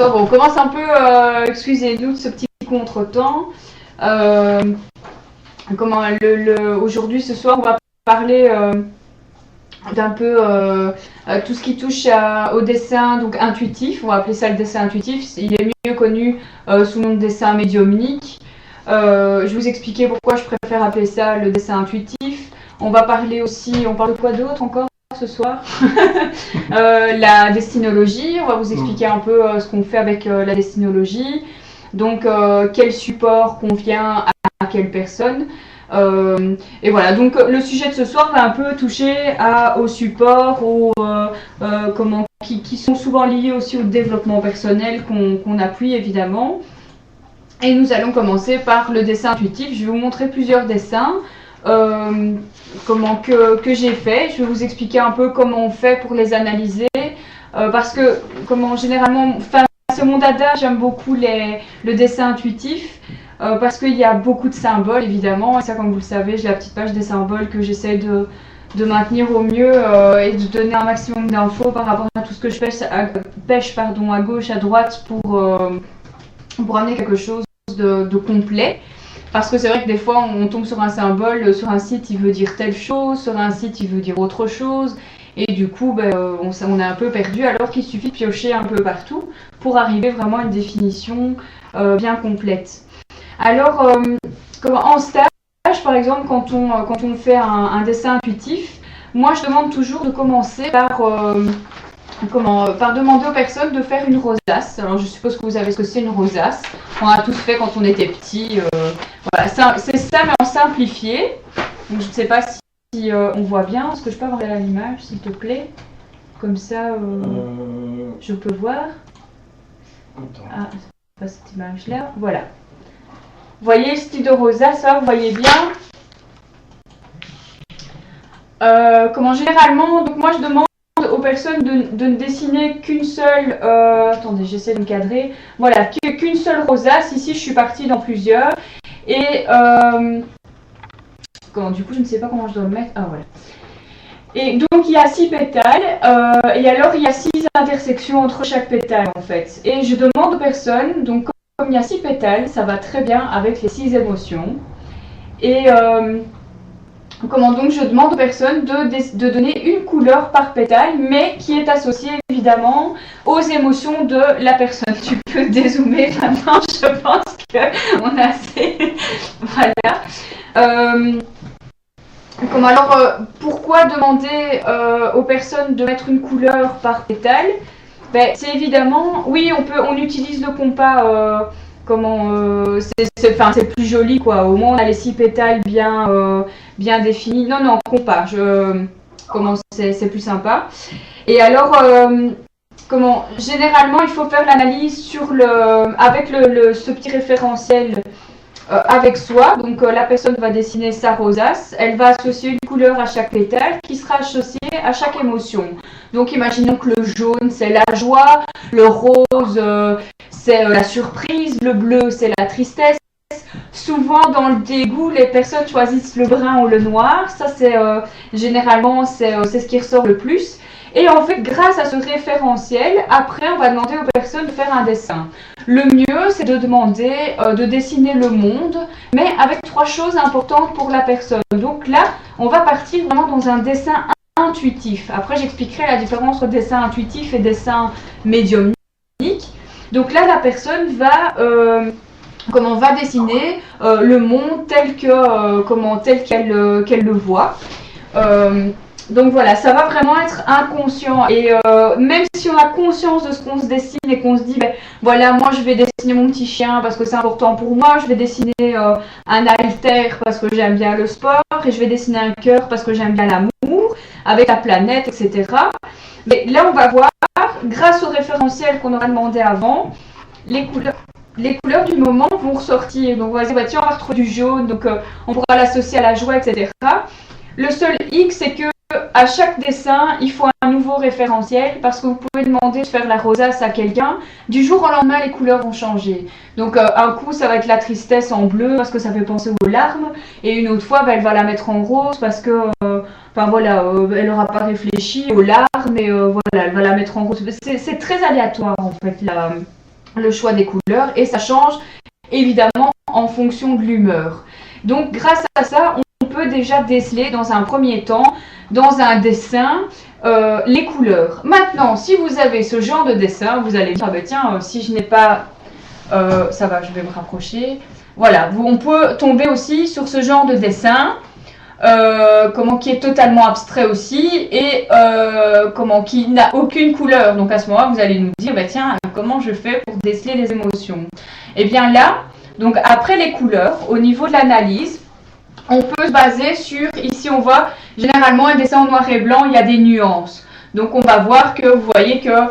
soir. Bon, on commence un peu, excusez-nous de ce petit contretemps. Aujourd'hui, ce soir, on va parler d'un peu tout ce qui touche au dessin donc intuitif. On va appeler ça le dessin intuitif. Il est mieux connu sous le nom de dessin médiumnique. Je vais vous expliquer pourquoi je préfère appeler ça le dessin intuitif. On va parler aussi, on parle de quoi d'autre encore ce soir? La destinologie. On va vous expliquer un peu ce qu'on fait avec la destinologie. Donc, quel support convient à quelle personne. Et voilà, donc le sujet de ce soir va un peu toucher aux supports, qui sont souvent liés aussi au développement personnel qu'on appuie évidemment. Et nous allons commencer par le dessin intuitif. Je vais vous montrer plusieurs dessins que j'ai fait. Je vais vous expliquer un peu comment on fait pour les analyser. Parce que généralement, c'est mon dada, j'aime beaucoup le dessin intuitif. Parce qu'il y a beaucoup de symboles évidemment, et ça comme vous le savez, j'ai la petite page des symboles que j'essaie de maintenir au mieux et de donner un maximum d'infos par rapport à tout ce que je pêche à gauche, à droite pour amener quelque chose de complet. Parce que c'est vrai que des fois on tombe sur un symbole, sur un site il veut dire telle chose, sur un site il veut dire autre chose, et du coup on est un peu perdu alors qu'il suffit de piocher un peu partout pour arriver vraiment à une définition bien complète. Alors, en stage, par exemple, quand on fait un dessin intuitif, moi je demande toujours de commencer par demander aux personnes de faire une rosace. Alors je suppose que vous savez ce que c'est une rosace. On a tous fait quand on était petit. Voilà, c'est ça mais en simplifié. Donc je ne sais pas si on voit bien. Est-ce que je peux avoir l'image s'il te plaît? Comme ça, je peux voir. Ah, c'est pas cette image-là. Voilà. Vous voyez le style de rosace, ça, vous voyez bien. Généralement, donc moi je demande aux personnes de ne dessiner qu'une seule. Attendez, j'essaie de me cadrer. Voilà, qu'une seule rosace. Ici, je suis partie dans plusieurs. Et du coup, je ne sais pas comment je dois le mettre. Ah voilà. Et donc il y a 6 pétales. Et alors il y a 6 intersections entre chaque pétale en fait. Et je demande aux personnes donc comme il y a 6 pétales, ça va très bien avec les 6 émotions. Et donc je demande aux personnes de donner une couleur par pétale, mais qui est associée évidemment aux émotions de la personne. Tu peux dézoomer maintenant, je pense qu'on a assez. Voilà. Pourquoi demander aux personnes de mettre une couleur par pétale? C'est évidemment, oui, on utilise le compas, c'est plus joli quoi. Au moins on a les 6 pétales bien définis. Non, compas. C'est plus sympa. Et alors, généralement il faut faire l'analyse avec ce petit référentiel. Avec soi, donc la personne va dessiner sa rosace, elle va associer une couleur à chaque pétale qui sera associée à chaque émotion. Donc imaginons que le jaune c'est la joie, le rose c'est la surprise, le bleu c'est la tristesse. Souvent dans le dégoût, les personnes choisissent le brun ou le noir, ça c'est généralement c'est ce qui ressort le plus. Et en fait, grâce à ce référentiel, après, on va demander aux personnes de faire un dessin. Le mieux, c'est de demander de dessiner le monde, mais avec 3 choses importantes pour la personne. Donc là, on va partir vraiment dans un dessin intuitif. Après, j'expliquerai la différence entre dessin intuitif et dessin médiumnique. Donc là, la personne va dessiner le monde tel qu'elle le voit. Donc voilà, ça va vraiment être inconscient et même si on a conscience de ce qu'on se dessine et qu'on se dit voilà, moi je vais dessiner mon petit chien parce que c'est important pour moi, je vais dessiner un haltère parce que j'aime bien le sport et je vais dessiner un cœur parce que j'aime bien l'amour avec la planète, etc. Mais là on va voir, grâce au référentiel qu'on aura demandé avant, les couleurs du moment vont ressortir. Donc on va dire tiens, on va retrouver du jaune, donc on pourra l'associer à la joie, etc. Le seul hic, c'est que à chaque dessin, il faut un nouveau référentiel parce que vous pouvez demander de faire la rosace à quelqu'un. Du jour au lendemain, les couleurs vont changer. Donc un coup, ça va être la tristesse en bleu parce que ça fait penser aux larmes. Et une autre fois, elle va la mettre en rose parce que elle n'aura pas réfléchi aux larmes et elle va la mettre en rose. C'est très aléatoire en fait le choix des couleurs, et ça change évidemment en fonction de l'humeur. Donc grâce à ça, on peut déjà déceler dans un premier temps, dans un dessin, les couleurs. Maintenant, si vous avez ce genre de dessin, vous allez dire, ah ben tiens, si je n'ai pas... ça va, je vais me rapprocher. Voilà, on peut tomber aussi sur ce genre de dessin, qui est totalement abstrait aussi, et qui n'a aucune couleur. Donc à ce moment-là, vous allez nous dire, bah, tiens, comment je fais pour déceler les émotions? Et bien là, donc après les couleurs, au niveau de l'analyse, on peut se baser sur, ici on voit généralement un dessin en noir et blanc, il y a des nuances. Donc on va voir que, vous voyez que,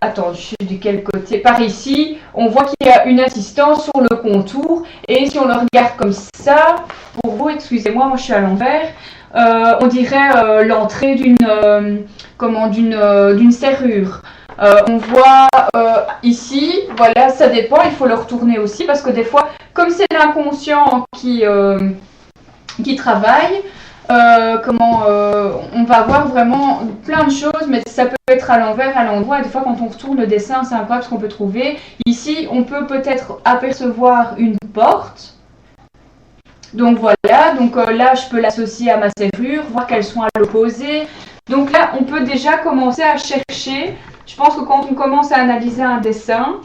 attends, je suis du quel côté? Par ici, on voit qu'il y a une assistance sur le contour, et si on le regarde comme ça, pour vous, excusez-moi, moi je suis à l'envers, on dirait l'entrée d'une serrure. On voit ici, voilà, ça dépend, il faut le retourner aussi, parce que des fois, comme c'est l'inconscient qui travaille, on va voir vraiment plein de choses, mais ça peut être à l'envers, à l'endroit, et des fois quand on retourne le dessin, c'est incroyable ce qu'on peut trouver. Ici, on peut peut-être apercevoir une porte. Donc voilà, donc là je peux l'associer à ma serrure, voir qu'elles sont à l'opposé. Donc là, on peut déjà commencer à chercher. Je pense que quand on commence à analyser un dessin,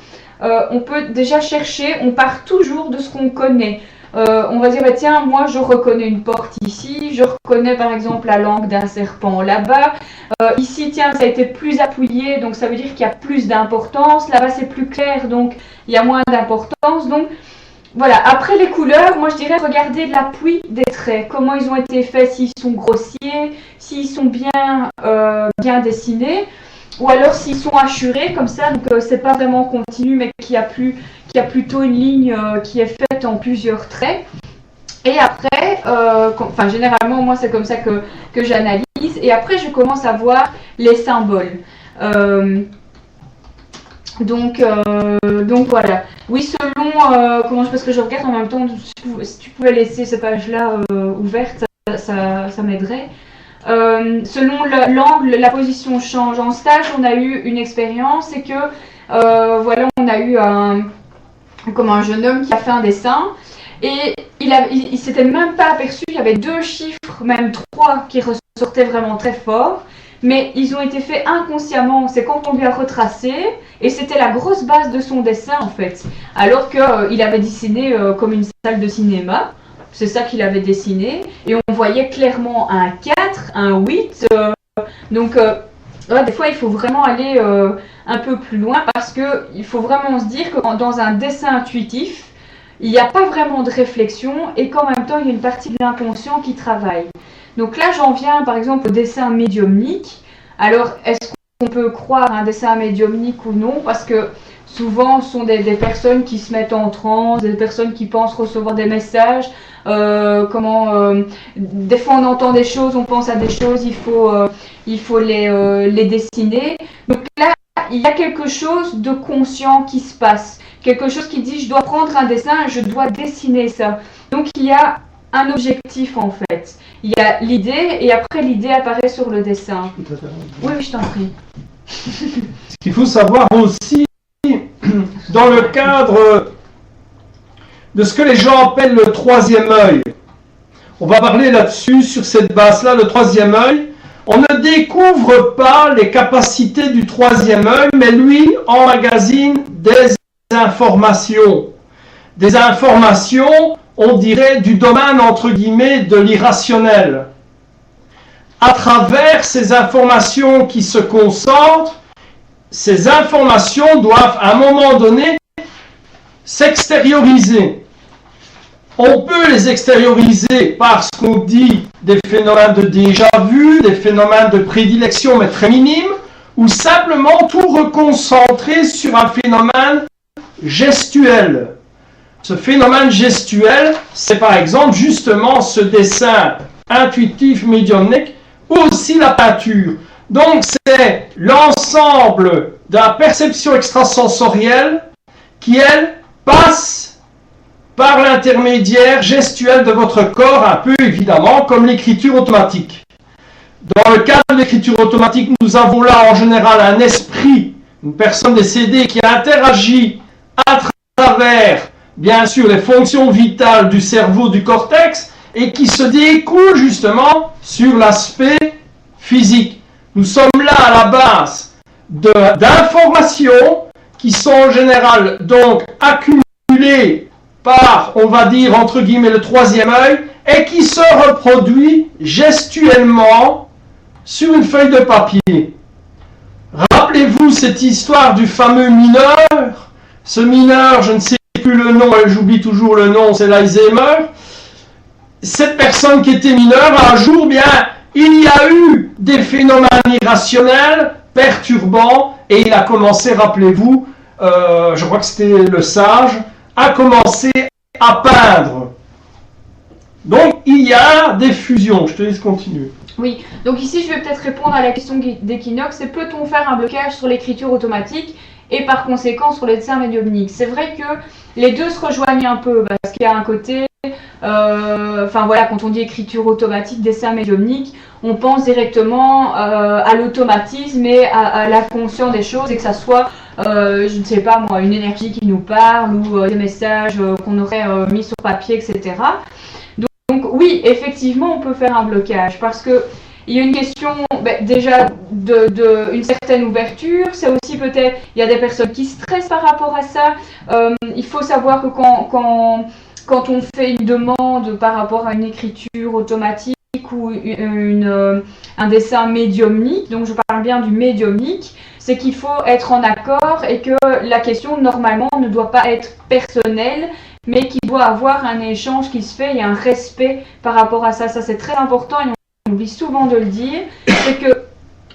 on peut déjà chercher, on part toujours de ce qu'on connaît. On va dire, bah, tiens, moi je reconnais une porte ici, je reconnais par exemple la langue d'un serpent là-bas. Ici, tiens, ça a été plus appuyé, donc ça veut dire qu'il y a plus d'importance. Là-bas, c'est plus clair, donc il y a moins d'importance. Donc voilà, après les couleurs, moi je dirais regarder l'appui des traits, comment ils ont été faits, s'ils sont grossiers, s'ils sont bien dessinés, ou alors s'ils sont hachurés comme ça, donc c'est pas vraiment continu, mais qu'il y a plutôt une ligne qui est faite en plusieurs traits. Et après, généralement moi c'est comme ça que j'analyse, et après je commence à voir les symboles. Donc voilà. Oui, selon parce que je regarde en même temps, si tu pouvais laisser ces pages-là ouvertes, ça m'aiderait. Selon l'angle, la position change. En stage, on a eu une expérience, c'est que on a eu un jeune homme qui a fait un dessin, et il s'était même pas aperçu, il y avait 2 chiffres, même 3, qui ressortaient vraiment très fort. Mais ils ont été faits inconsciemment, c'est quand on lui a retracé, et c'était la grosse base de son dessin en fait. Alors qu'il avait dessiné comme une salle de cinéma, c'est ça qu'il avait dessiné, et on voyait clairement un 4, un 8, des fois il faut vraiment aller un peu plus loin, parce qu'il faut vraiment se dire que dans un dessin intuitif, il n'y a pas vraiment de réflexion, et qu'en même temps il y a une partie de l'inconscient qui travaille. Donc là, j'en viens par exemple au dessin médiumnique. Alors, est-ce qu'on peut croire à un dessin médiumnique ou non? Parce que souvent, ce sont des personnes qui se mettent en transe, des personnes qui pensent recevoir des messages. Des fois, on entend des choses, on pense à des choses, il faut les dessiner. Donc là, il y a quelque chose de conscient qui se passe. Quelque chose qui dit, je dois prendre un dessin et je dois dessiner ça. Donc, il y a un objectif en fait. Il y a l'idée, et après l'idée apparaît sur le dessin. Oui, je t'en prie. Ce qu'il faut savoir aussi, dans le cadre de ce que les gens appellent le troisième œil, on va parler là-dessus, sur cette base-là, le troisième œil. On ne découvre pas les capacités du troisième œil, mais lui emmagasine des informations. Des informations, on dirait, du domaine, entre guillemets, de l'irrationnel. À travers ces informations qui se concentrent, ces informations doivent, à un moment donné, s'extérioriser. On peut les extérioriser par ce qu'on dit des phénomènes de déjà-vu, des phénomènes de prédilection, mais très minimes, ou simplement tout reconcentrer sur un phénomène gestuel. Ce phénomène gestuel, c'est par exemple justement ce dessin intuitif médiumnique, ou aussi la peinture. Donc c'est l'ensemble de la perception extrasensorielle qui, elle, passe par l'intermédiaire gestuel de votre corps, un peu évidemment comme l'écriture automatique. Dans le cas de l'écriture automatique, nous avons là en général un esprit une personne décédée qui interagit à travers, bien sûr, les fonctions vitales du cerveau, du cortex, et qui se découle justement sur l'aspect physique. Nous sommes là à la base d'informations qui sont en général donc accumulées par, on va dire, entre guillemets, le troisième œil, et qui se reproduit gestuellement sur une feuille de papier. Rappelez-vous cette histoire du fameux mineur. Ce mineur, je ne sais plus le nom, j'oublie toujours le nom, c'est l'Alzheimer. Cette personne qui était mineure, un jour, bien, il y a eu des phénomènes irrationnels, perturbants, et il a commencé, rappelez-vous, je crois que c'était le sage, a commencé à peindre. Donc, il y a des fusions. Je te laisse continuer. Oui, donc ici, je vais peut-être répondre à la question d'Equinox. C'est peut-on faire un blocage sur l'écriture automatique et par conséquent sur les dessins médiumniques? C'est vrai que les deux se rejoignent un peu parce qu'il y a un côté, voilà, quand on dit écriture automatique, dessin médiumnique, on pense directement à l'automatisme et à l'inconscient des choses et que ça soit, je ne sais pas moi, une énergie qui nous parle ou des messages qu'on aurait mis sur papier, etc. Donc oui, effectivement, on peut faire un blocage parce que il y a une question déjà de une certaine ouverture. C'est aussi peut-être, il y a des personnes qui stressent par rapport à ça. Il faut savoir que quand on fait une demande par rapport à une écriture automatique ou un dessin médiumnique, donc je parle bien du médiumnique, c'est qu'il faut être en accord et que la question normalement ne doit pas être personnelle, mais qu'il doit avoir un échange qui se fait et un respect par rapport à ça. Ça, c'est très important et on oublie souvent de le dire. C'est que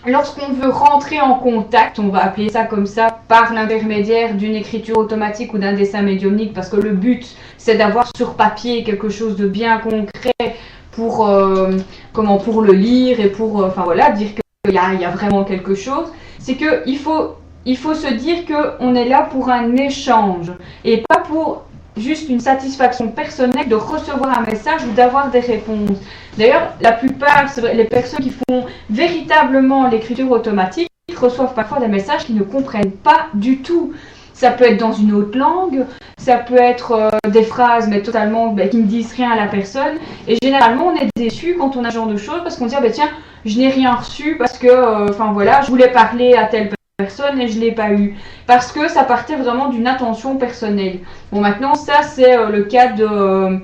lorsqu'on veut rentrer en contact, on va appeler ça comme ça, par l'intermédiaire d'une écriture automatique ou d'un dessin médiumnique, parce que le but, c'est d'avoir sur papier quelque chose de bien concret pour le lire et pour dire qu'il y a vraiment quelque chose. C'est qu'il faut se dire qu'on est là pour un échange et pas pour juste une satisfaction personnelle de recevoir un message ou d'avoir des réponses. D'ailleurs, la plupart, les personnes qui font véritablement l'écriture automatique reçoivent parfois des messages qu'ils ne comprennent pas du tout. Ça peut être dans une autre langue, ça peut être des phrases mais totalement qui ne disent rien à la personne. Et généralement, on est déçu quand on a ce genre de choses parce qu'on se dit tiens, je n'ai rien reçu parce que je voulais parler à telle personne et je ne l'ai pas eu. Parce que ça partait vraiment d'une attention personnelle. Bon, maintenant, ça, c'est le cas de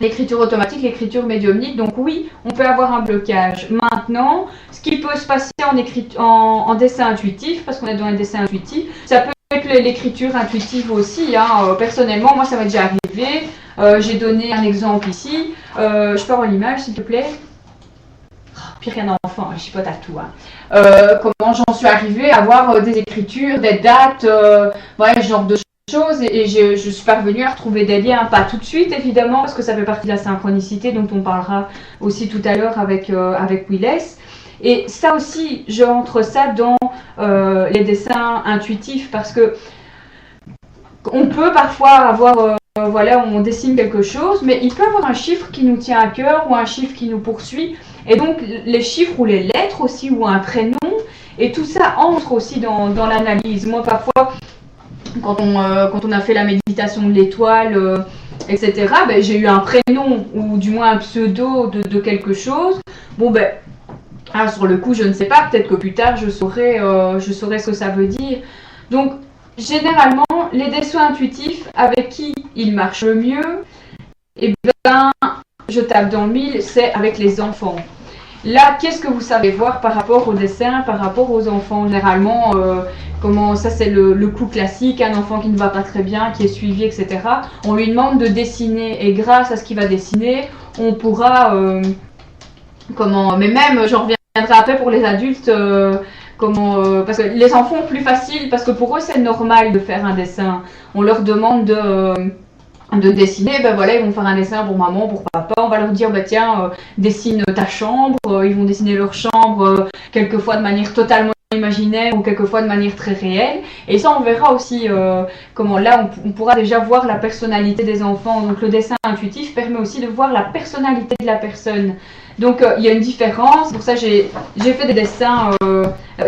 l'écriture automatique, l'écriture médiumnique. Donc oui, on peut avoir un blocage. Maintenant, ce qui peut se passer en dessin intuitif, parce qu'on est dans un dessin intuitif, ça peut être l'écriture intuitive aussi. Personnellement, moi, ça m'est déjà arrivé. J'ai donné un exemple ici. Je peux avoir l'image, s'il te plaît? Puis rien d'enfant, je chipote à tout. Comment j'en suis arrivée à avoir des écritures, des dates, ce genre de choses. Et je suis parvenue à retrouver des liens, pas tout de suite évidemment, parce que ça fait partie de la synchronicité dont on parlera aussi tout à l'heure avec Willes. Et ça aussi, j'entre ça dans les dessins intuitifs, parce que on peut parfois avoir... on dessine quelque chose, mais il peut y avoir un chiffre qui nous tient à cœur ou un chiffre qui nous poursuit. Et donc, les chiffres ou les lettres aussi, ou un prénom, et tout ça entre aussi dans l'analyse. Moi, parfois, quand on a fait la méditation de l'étoile, etc., j'ai eu un prénom, ou du moins un pseudo de quelque chose. Bon, sur le coup, je ne sais pas, peut-être que plus tard, je saurai ce que ça veut dire. Donc, généralement, les dessins intuitifs, avec qui ils marchent le mieux, je tape dans le mille, c'est avec les enfants. Là, qu'est-ce que vous savez voir par rapport aux dessins, par rapport aux enfants? Généralement, ça c'est le coup classique, un enfant qui ne va pas très bien, qui est suivi, etc. On lui demande de dessiner et grâce à ce qu'il va dessiner, on pourra... mais même, j'en reviendrai après pour les adultes... parce que les enfants ont plus facile, parce que pour eux c'est normal de faire un dessin. On leur demande de dessiner, ils vont faire un dessin pour maman, pour papa, on va leur dire dessine ta chambre, ils vont dessiner leur chambre quelquefois de manière totalement imaginaire ou quelquefois de manière très réelle, et ça on verra aussi là on pourra déjà voir la personnalité des enfants. Donc le dessin intuitif permet aussi de voir la personnalité de la personne. Donc il y a une différence, pour ça j'ai fait des dessins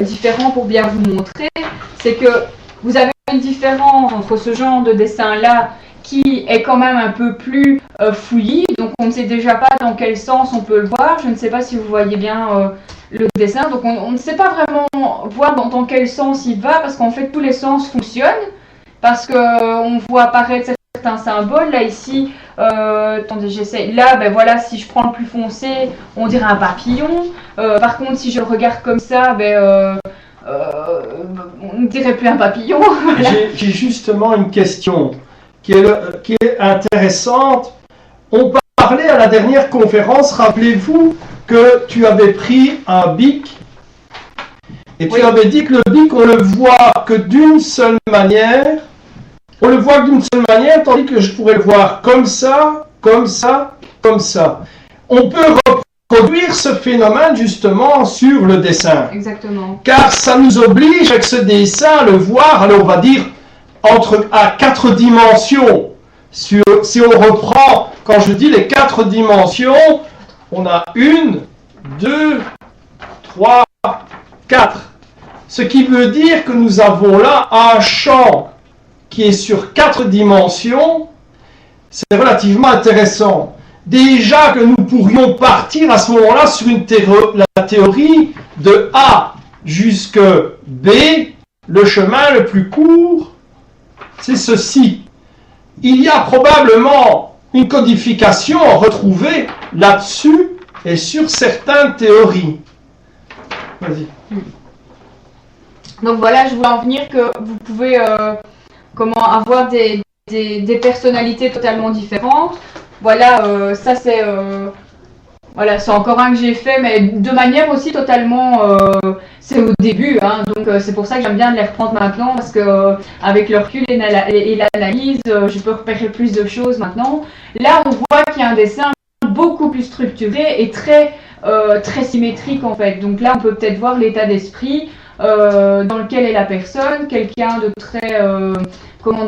différents pour bien vous montrer. c'est que vous avez une différence entre ce genre de dessin-là qui est quand même un peu plus fouillis, donc on ne sait déjà pas dans quel sens on peut le voir. Je ne sais pas si vous voyez bien le dessin, donc on ne sait pas vraiment voir dans quel sens il va, parce qu'en fait tous les sens fonctionnent, parce qu'on voit apparaître certains symboles. Là ici, attendez, j'essaie. Là, ben voilà, si je prends le plus foncé, on dirait un papillon. Par contre, si je le regarde comme ça, on ne dirait plus un papillon. J'ai justement une question qui est intéressante. On parlait à la dernière conférence, rappelez-vous, que tu avais pris un bic et tu avais dit que le bic, on le voit que d'une seule manière. On le voit d'une seule manière, tandis que je pourrais le voir comme ça, comme ça, comme ça. On peut reproduire ce phénomène justement sur le dessin. Exactement. Car ça nous oblige avec ce dessin à le voir, alors on va dire, à 4 dimensions. Si on reprend, quand je dis les 4 dimensions, on a 1, 2, 3, 4. Ce qui veut dire que nous avons là un champ qui est sur 4 dimensions. C'est relativement intéressant. Déjà que nous pourrions partir à ce moment-là sur la théorie de A jusque B, le chemin le plus court, c'est ceci. Il y a probablement une codification à retrouver là-dessus et sur certaines théories. Vas-y. Donc voilà, je voulais en venir que vous pouvez avoir des personnalités totalement différentes. Voilà, ça c'est voilà, c'est encore un que j'ai fait, mais de manière aussi totalement, c'est au début, hein, donc c'est pour ça que j'aime bien de les reprendre maintenant, parce que avec le recul et l'analyse, je peux repérer plus de choses maintenant. Là, on voit qu'il y a un dessin beaucoup plus structuré et très symétrique en fait. Donc là, on peut peut-être voir l'état d'esprit dans lequel est la personne, quelqu'un de très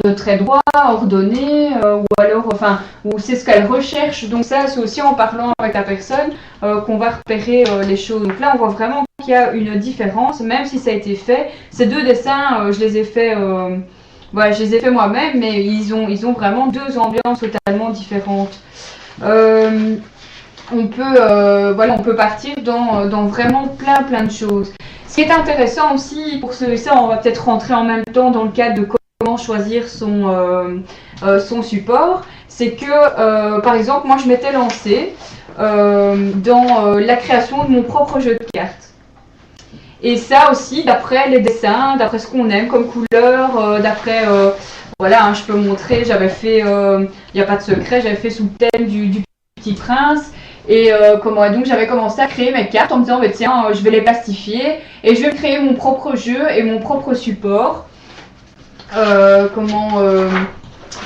de très droit, ordonné, ou alors, enfin, ou c'est ce qu'elle recherche. Donc ça, c'est aussi en parlant avec la personne qu'on va repérer les choses. Donc là, on voit vraiment qu'il y a une différence, même si ça a été fait. Ces deux dessins, je les ai fait, voilà, je les ai fait moi-même, mais ils ont vraiment deux ambiances totalement différentes. On peut partir dans vraiment plein de choses. Ce qui est intéressant aussi pour ça, on va peut-être rentrer en même temps dans le cadre de comment choisir son support, c'est que par exemple moi je m'étais lancée dans la création de mon propre jeu de cartes, et ça aussi d'après les dessins, d'après ce qu'on aime comme couleur, d'après voilà, hein, je peux montrer, j'avais fait, il n'y a pas de secret, j'avais fait sous le thème du Petit Prince. Et donc j'avais commencé à créer mes cartes en me disant tiens, je vais les plastifier et je vais créer mon propre jeu et mon propre support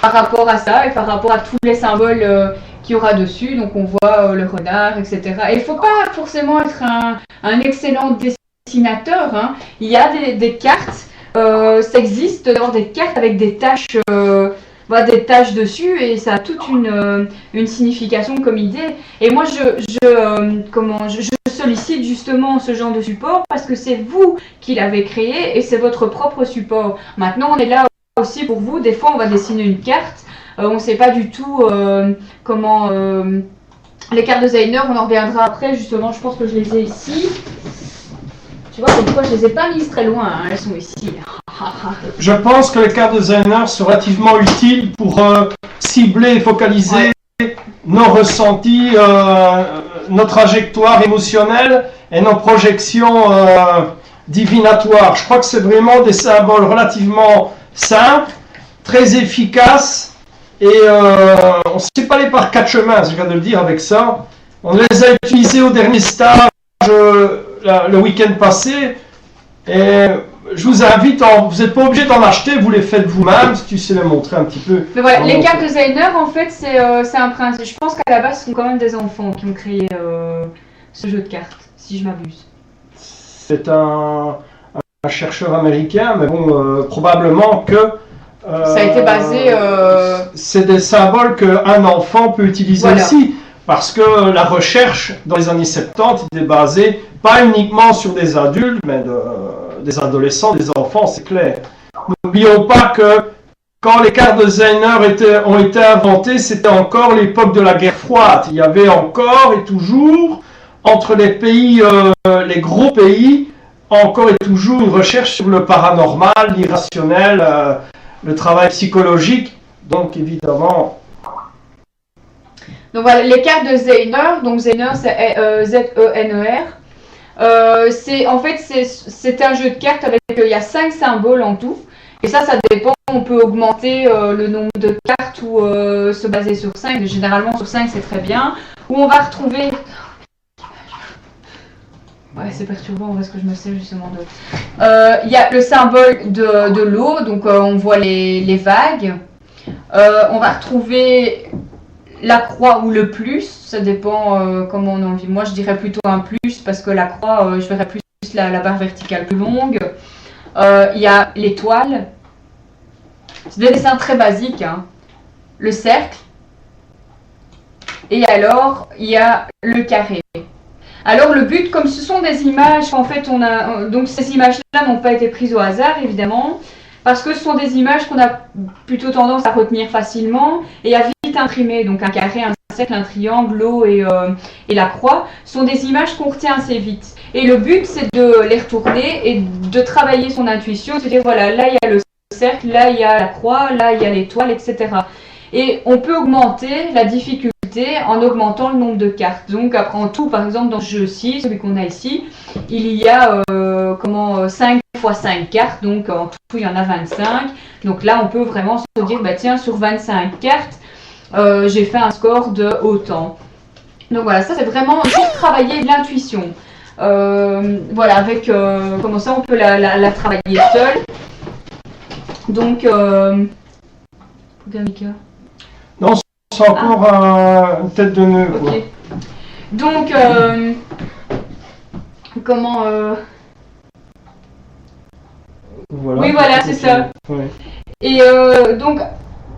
par rapport à ça et par rapport à tous les symboles qu'il y aura dessus. Donc on voit le renard, etc. Et il ne faut pas forcément être un excellent dessinateur, hein. Il y a des cartes, ça existe d'avoir des cartes avec des taches dessus, et ça a toute une signification comme idée. Et moi je sollicite justement ce genre de support parce que c'est vous qui l'avez créé et c'est votre propre support. Maintenant on est là aussi pour vous. Des fois on va dessiner une carte, on ne sait pas du tout les cartes de designer, on en reviendra après. Justement, je pense que je les ai ici. Tu vois, des fois, je les ai pas mises très loin, hein, elles sont ici. Je pense que les cartes designer sont relativement utiles pour cibler et focaliser nos ressentis, nos trajectoires émotionnelles et nos projections divinatoires. Je crois que c'est vraiment des symboles relativement simples, très efficaces, et on ne sait pas aller par 4 chemins, je viens de le dire avec ça. On les a utilisés au dernier stage le week-end passé, et je vous invite, vous n'êtes pas obligé d'en acheter, vous les faites vous-même, si tu sais les montrer un petit peu. Mais voilà, les cartes designer, en fait, c'est un principe. Je pense qu'à la base, ce sont quand même des enfants qui ont créé ce jeu de cartes, si je m'abuse. C'est un chercheur américain, mais bon, probablement que... ça a été basé... C'est des symboles qu'un enfant peut utiliser aussi. Parce que la recherche dans les années 70 était basée pas uniquement sur des adultes, mais des adolescents, des enfants, c'est clair. N'oublions pas que quand les cartes de Zener ont été inventées, c'était encore l'époque de la guerre froide. Il y avait encore et toujours, entre les pays, les gros pays, encore et toujours une recherche sur le paranormal, l'irrationnel, le travail psychologique. Donc évidemment... Donc voilà, les cartes de Zener, donc Zener c'est Z-E-N-E-R. En fait, c'est un jeu de cartes avec, il y a 5 symboles en tout. Et ça dépend, on peut augmenter le nombre de cartes ou se baser sur 5. Généralement sur 5 c'est très bien. Où on va retrouver... Ouais, c'est perturbant parce que je me sais justement de... Il y a le symbole de l'eau, donc on voit les vagues. On va retrouver la croix ou le plus, ça dépend comment on en vit. Moi je dirais plutôt un plus parce que la croix, je verrais plus la barre verticale plus longue. Il y a l'étoile. C'est des dessins très basiques. Hein. Le cercle. Et alors, il y a le carré. Alors le but, comme ce sont des images, en fait, donc ces images-là n'ont pas été prises au hasard, évidemment, parce que ce sont des images qu'on a plutôt tendance à retenir facilement et à vite imprimer. Donc un carré, un cercle, un triangle, l'eau et la croix sont des images qu'on retient assez vite. Et le but, c'est de les retourner et de travailler son intuition, de se dire, voilà, là il y a le cercle, là il y a la croix, là il y a l'étoile, etc. Et on peut augmenter la difficulté en augmentant le nombre de cartes. Donc après en tout, par exemple dans ce jeu-ci, celui qu'on a ici, il y a 5 x 5 cartes, donc en tout il y en a 25. Donc là on peut vraiment se dire, bah tiens, sur 25 cartes, j'ai fait un score de autant. Donc voilà, ça c'est vraiment juste travailler l'intuition. Voilà, avec comment ça on peut la travailler seule. Donc, non, c'est encore une tête de nœud. Okay. Donc, comment voilà, oui, voilà, c'est ça. Ouais. Et donc,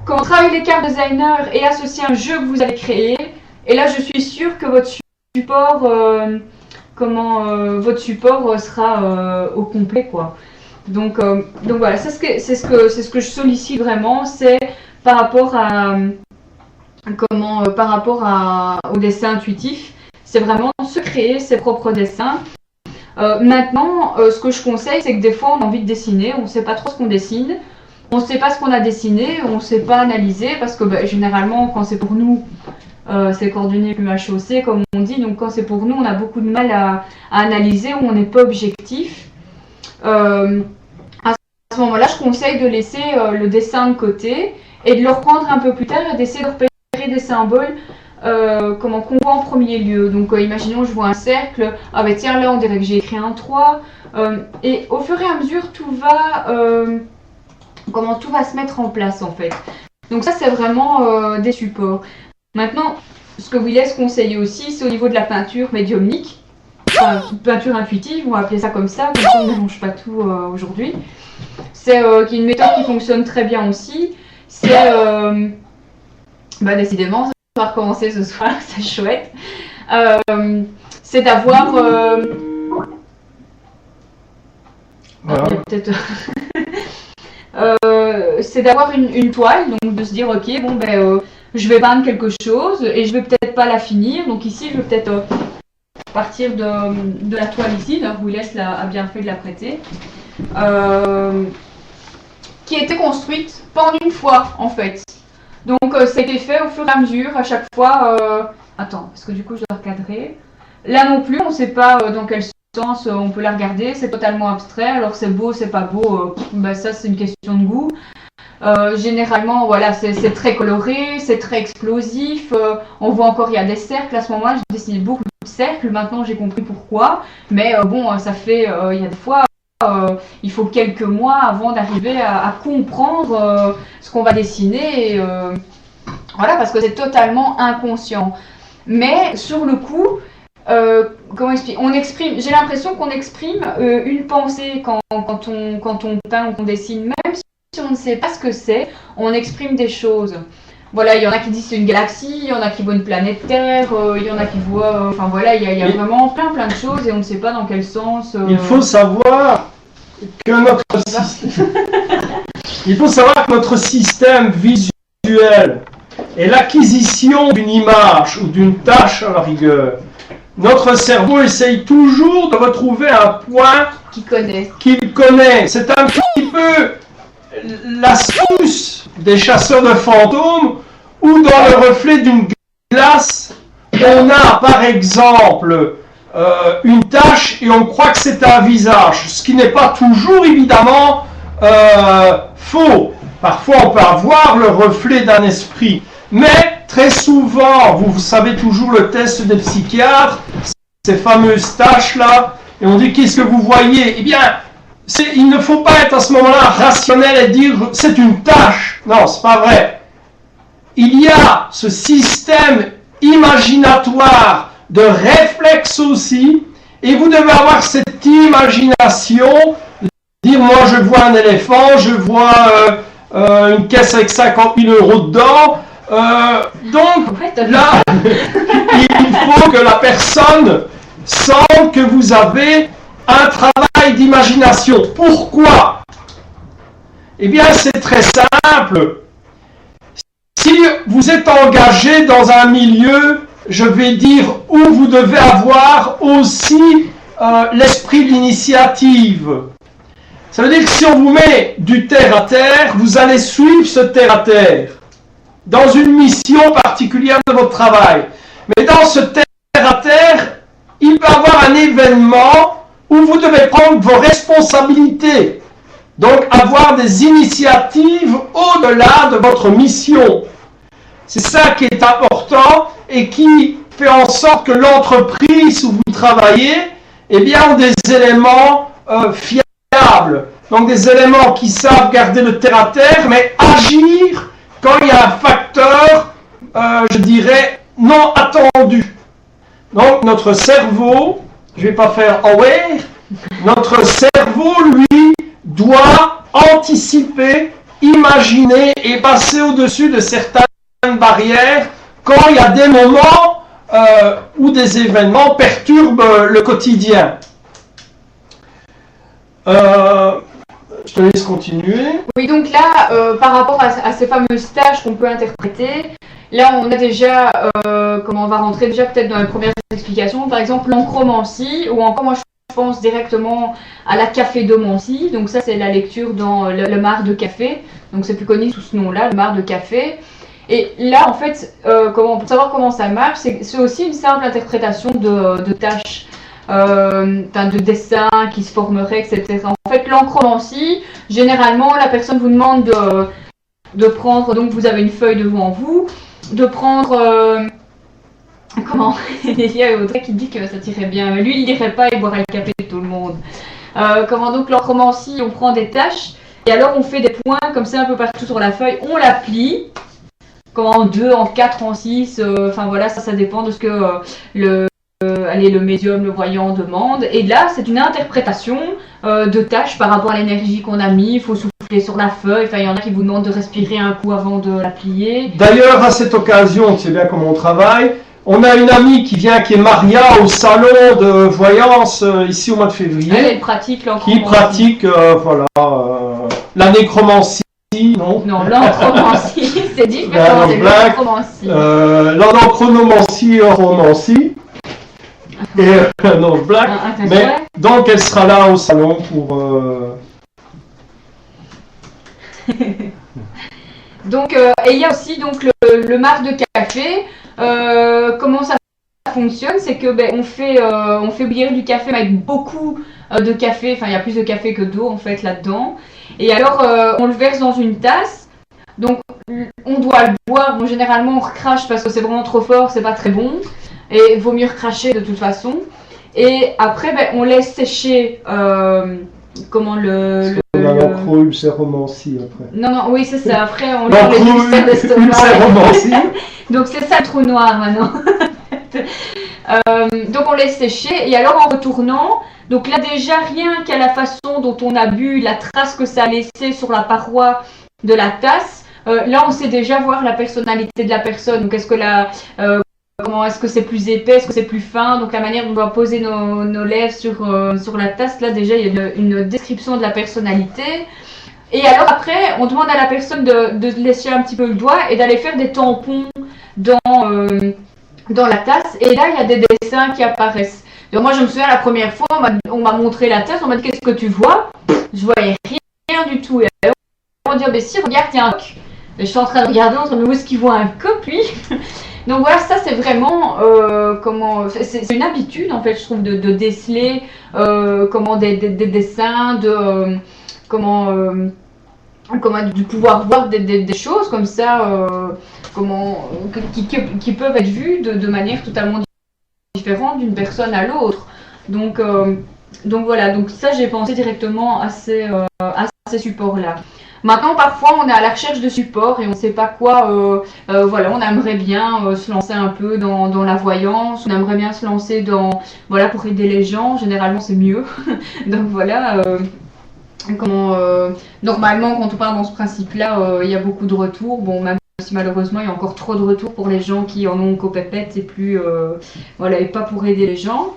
quand on travaille les cartes de Zener et associe un jeu que vous avez créé, et là, je suis sûre que votre support, votre support sera au complet, quoi. Donc voilà, c'est ce que je sollicite vraiment, c'est par rapport au dessin intuitif, c'est vraiment se créer ses propres dessins. Maintenant, ce que je conseille, c'est que des fois on a envie de dessiner, on ne sait pas trop ce qu'on dessine, on ne sait pas ce qu'on a dessiné, on ne sait pas analyser, parce que généralement quand c'est pour nous, c'est coordonné plus HOC comme on dit, donc quand c'est pour nous, on a beaucoup de mal à analyser, ou on n'est pas objectif. À ce moment-là, je conseille de laisser le dessin de côté et de le reprendre un peu plus tard et d'essayer de repérer des symboles qu'on voit en premier lieu. Donc imaginons je vois un cercle, ah ben tiens là on dirait que j'ai écrit un 3 et au fur et à mesure tout va se mettre en place en fait. Donc ça c'est vraiment des supports. Maintenant, ce que Willès conseille aussi, c'est au niveau de la peinture médiumnique, enfin peinture intuitive, on va appeler ça comme ça on ne mélange pas tout aujourd'hui. C'est une méthode qui fonctionne très bien aussi. C'est décidément, ça va recommencer ce soir, c'est chouette. C'est d'avoir peut-être c'est d'avoir une toile, donc de se dire ok bon je vais peindre quelque chose et je vais peut-être pas la finir. Donc ici je vais peut-être partir de la toile ici, là où Willès a bien fait de la prêter. Qui a été construite pas en une fois en fait. Donc ça a été fait au fur et à mesure, à chaque fois. Attends, parce que du coup je dois recadrer. Là non plus, on ne sait pas dans quel sens on peut la regarder, c'est totalement abstrait. Alors c'est beau, c'est pas beau, ça c'est une question de goût. Généralement, voilà, c'est très coloré, c'est très explosif. On voit encore, il y a des cercles. À ce moment-là, je dessinais beaucoup de cercles. Maintenant, j'ai compris pourquoi. Mais ça fait, il y a des fois. Il faut quelques mois avant d'arriver à comprendre ce qu'on va dessiner et, voilà, parce que c'est totalement inconscient. Mais sur le coup, comment expliquer ? On exprime. J'ai l'impression qu'on exprime une pensée quand on peint ou qu'on dessine, même si on ne sait pas ce que c'est, on exprime des choses. Voilà, il y en a qui disent c'est une galaxie, il y en a qui voient une planète Terre, il y en a qui voient... Enfin voilà, il y a vraiment plein de choses et on ne sait pas dans quel sens... Il faut savoir, que il faut savoir que notre système visuel et l'acquisition d'une image ou d'une tâche à la rigueur, notre cerveau essaye toujours de retrouver un point qu'il connaît. C'est un petit peu l'astuce des chasseurs de fantômes où dans le reflet d'une glace, on a par exemple une tache et on croit que c'est un visage, ce qui n'est pas toujours évidemment faux. Parfois on peut avoir le reflet d'un esprit, mais très souvent, vous savez toujours le test des psychiatres, ces fameuses taches là, et on dit qu'est-ce que vous voyez? Eh bien, il ne faut pas être à ce moment-là rationnel et dire c'est une tache. Non, c'est pas vrai. Il y a ce système imaginatoire de réflexe aussi, et vous devez avoir cette imagination, de dire moi je vois un éléphant, je vois une caisse avec 50 000 € dedans, donc là, il faut que la personne sente que vous avez un travail d'imagination. Pourquoi? Eh bien c'est très simple. Si vous êtes engagé dans un milieu, je vais dire, où vous devez avoir aussi l'esprit d'initiative. Ça veut dire que si on vous met du terre à terre, vous allez suivre ce terre à terre dans une mission particulière de votre travail. Mais dans ce terre à terre, il peut y avoir un événement où vous devez prendre vos responsabilités. Donc avoir des initiatives au-delà de votre mission. C'est ça qui est important et qui fait en sorte que l'entreprise où vous travaillez, eh bien, ont des éléments fiables. Donc des éléments qui savent garder le terre à terre, mais agir quand il y a un facteur, je dirais, non attendu. Donc notre cerveau, je ne vais pas faire aware, notre cerveau, lui, doit anticiper, imaginer et passer au-dessus de certaines barrières quand il y a des moments où des événements perturbent le quotidien. Je te laisse continuer. Oui, donc là, par rapport à ces fameuses tâches qu'on peut interpréter, là on a déjà, on va rentrer déjà peut-être dans les premières explications, par exemple l'encromancie, ou encore moi je pense directement à la cafédomancie, donc ça c'est la lecture dans le marc de café, donc c'est plus connu sous ce nom-là, le marc de café. Et là, en fait, pour savoir comment ça marche, c'est aussi une simple interprétation de tâches, de dessins qui se formeraient, etc. En fait, l'encromancie, généralement, la personne vous demande de prendre, donc vous avez une feuille devant vous, de prendre, il y a Audrey qui dit que ça tirait bien, mais lui, il ne lirait pas, il boirait le café de tout le monde. Donc, l'encromancie, on prend des tâches, et alors on fait des points comme ça un peu partout sur la feuille, on la plie, en 2, en 4, en 6, enfin voilà, ça dépend de ce que le médium, le voyant demande. Et là, c'est une interprétation de tâches par rapport à l'énergie qu'on a mis. Il faut souffler sur la feuille, enfin il y en a qui vous demandent de respirer un coup avant de la plier. D'ailleurs, à cette occasion, tu sais bien comment on travaille, on a une amie qui vient, qui est Maria, au salon de voyance ici au mois de février. Elle pratique l'encromancie. Qui pratique, la nécromancie. Non, l'encromancie, c'est différent, c'est l'encromancie. L'enchronomancie, romancie. Et non, black. Mais donc elle sera là au salon pour. Donc, et il y a aussi donc le marc de café. Comment ça fonctionne, c'est que on fait bouillir du café avec beaucoup de café. Enfin, il y a plus de café que d'eau en fait là-dedans. Et alors, on le verse dans une tasse. Donc, on doit le boire. Bon, généralement, on recrache parce que c'est vraiment trop fort, c'est pas très bon. Et il vaut mieux recracher de toute façon. Et après, on laisse sécher l'encro-ulcéromancie après. Non, oui, c'est ça. Après, on l'encro-ulcéromancie. Donc, c'est ça le trou noir maintenant. Donc, on laisse sécher. Et alors, en retournant, donc là, déjà, rien qu'à la façon dont on a bu, la trace que ça a laissé sur la paroi de la tasse, là, on sait déjà voir la personnalité de la personne. Donc, est-ce que comment est-ce que c'est plus épais, est-ce que c'est plus fin, donc la manière dont on doit poser nos lèvres sur la tasse, là déjà il y a une description de la personnalité. Et alors après, on demande à la personne de lécher un petit peu le doigt et d'aller faire des tampons dans la tasse. Et là, il y a des dessins qui apparaissent. Donc moi, je me souviens la première fois, on m'a montré la tasse, on m'a dit qu'est-ce que tu vois? Je voyais rien du tout. Et alors, on m'a dit, mais si, regarde, il y a un coq. Et je suis en train de regarder, en train de me dire, où est-ce qu'il voit un coq, lui? Donc voilà, ça c'est vraiment c'est une habitude en fait, je trouve, de déceler des dessins, de pouvoir voir des choses comme ça, qui peuvent être vues de manière totalement différente d'une personne à l'autre. Donc voilà, donc ça j'ai pensé directement à ces supports-là. Maintenant, parfois, on est à la recherche de support et on ne sait pas quoi. Voilà, on aimerait bien se lancer un peu dans la voyance, on aimerait bien se lancer pour aider les gens. Généralement, c'est mieux. Donc voilà. Normalement, quand on part dans ce principe-là, il y a beaucoup de retours. Bon, même si malheureusement, il y a encore trop de retours pour les gens qui en ont qu'au pépette et plus, et pas pour aider les gens.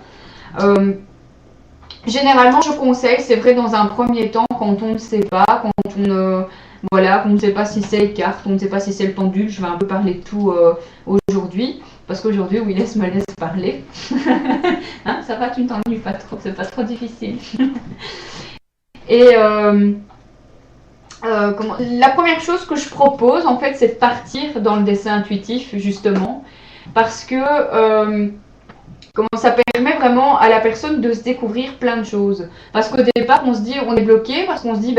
Généralement, je conseille, c'est vrai, dans un premier temps, quand on ne sait pas, qu'on ne sait pas si c'est les cartes, on ne sait pas si c'est le pendule, je vais un peu parler de tout aujourd'hui, parce qu'aujourd'hui, Willis me laisse parler. Hein, ça va, tu ne t'ennuies pas trop, c'est pas trop difficile. Et la première chose que je propose, en fait, c'est de partir dans le dessin intuitif, justement, parce que ça permet vraiment à la personne de se découvrir plein de choses. Parce qu'au départ, on se dit, on est bloqué, parce qu'on se dit,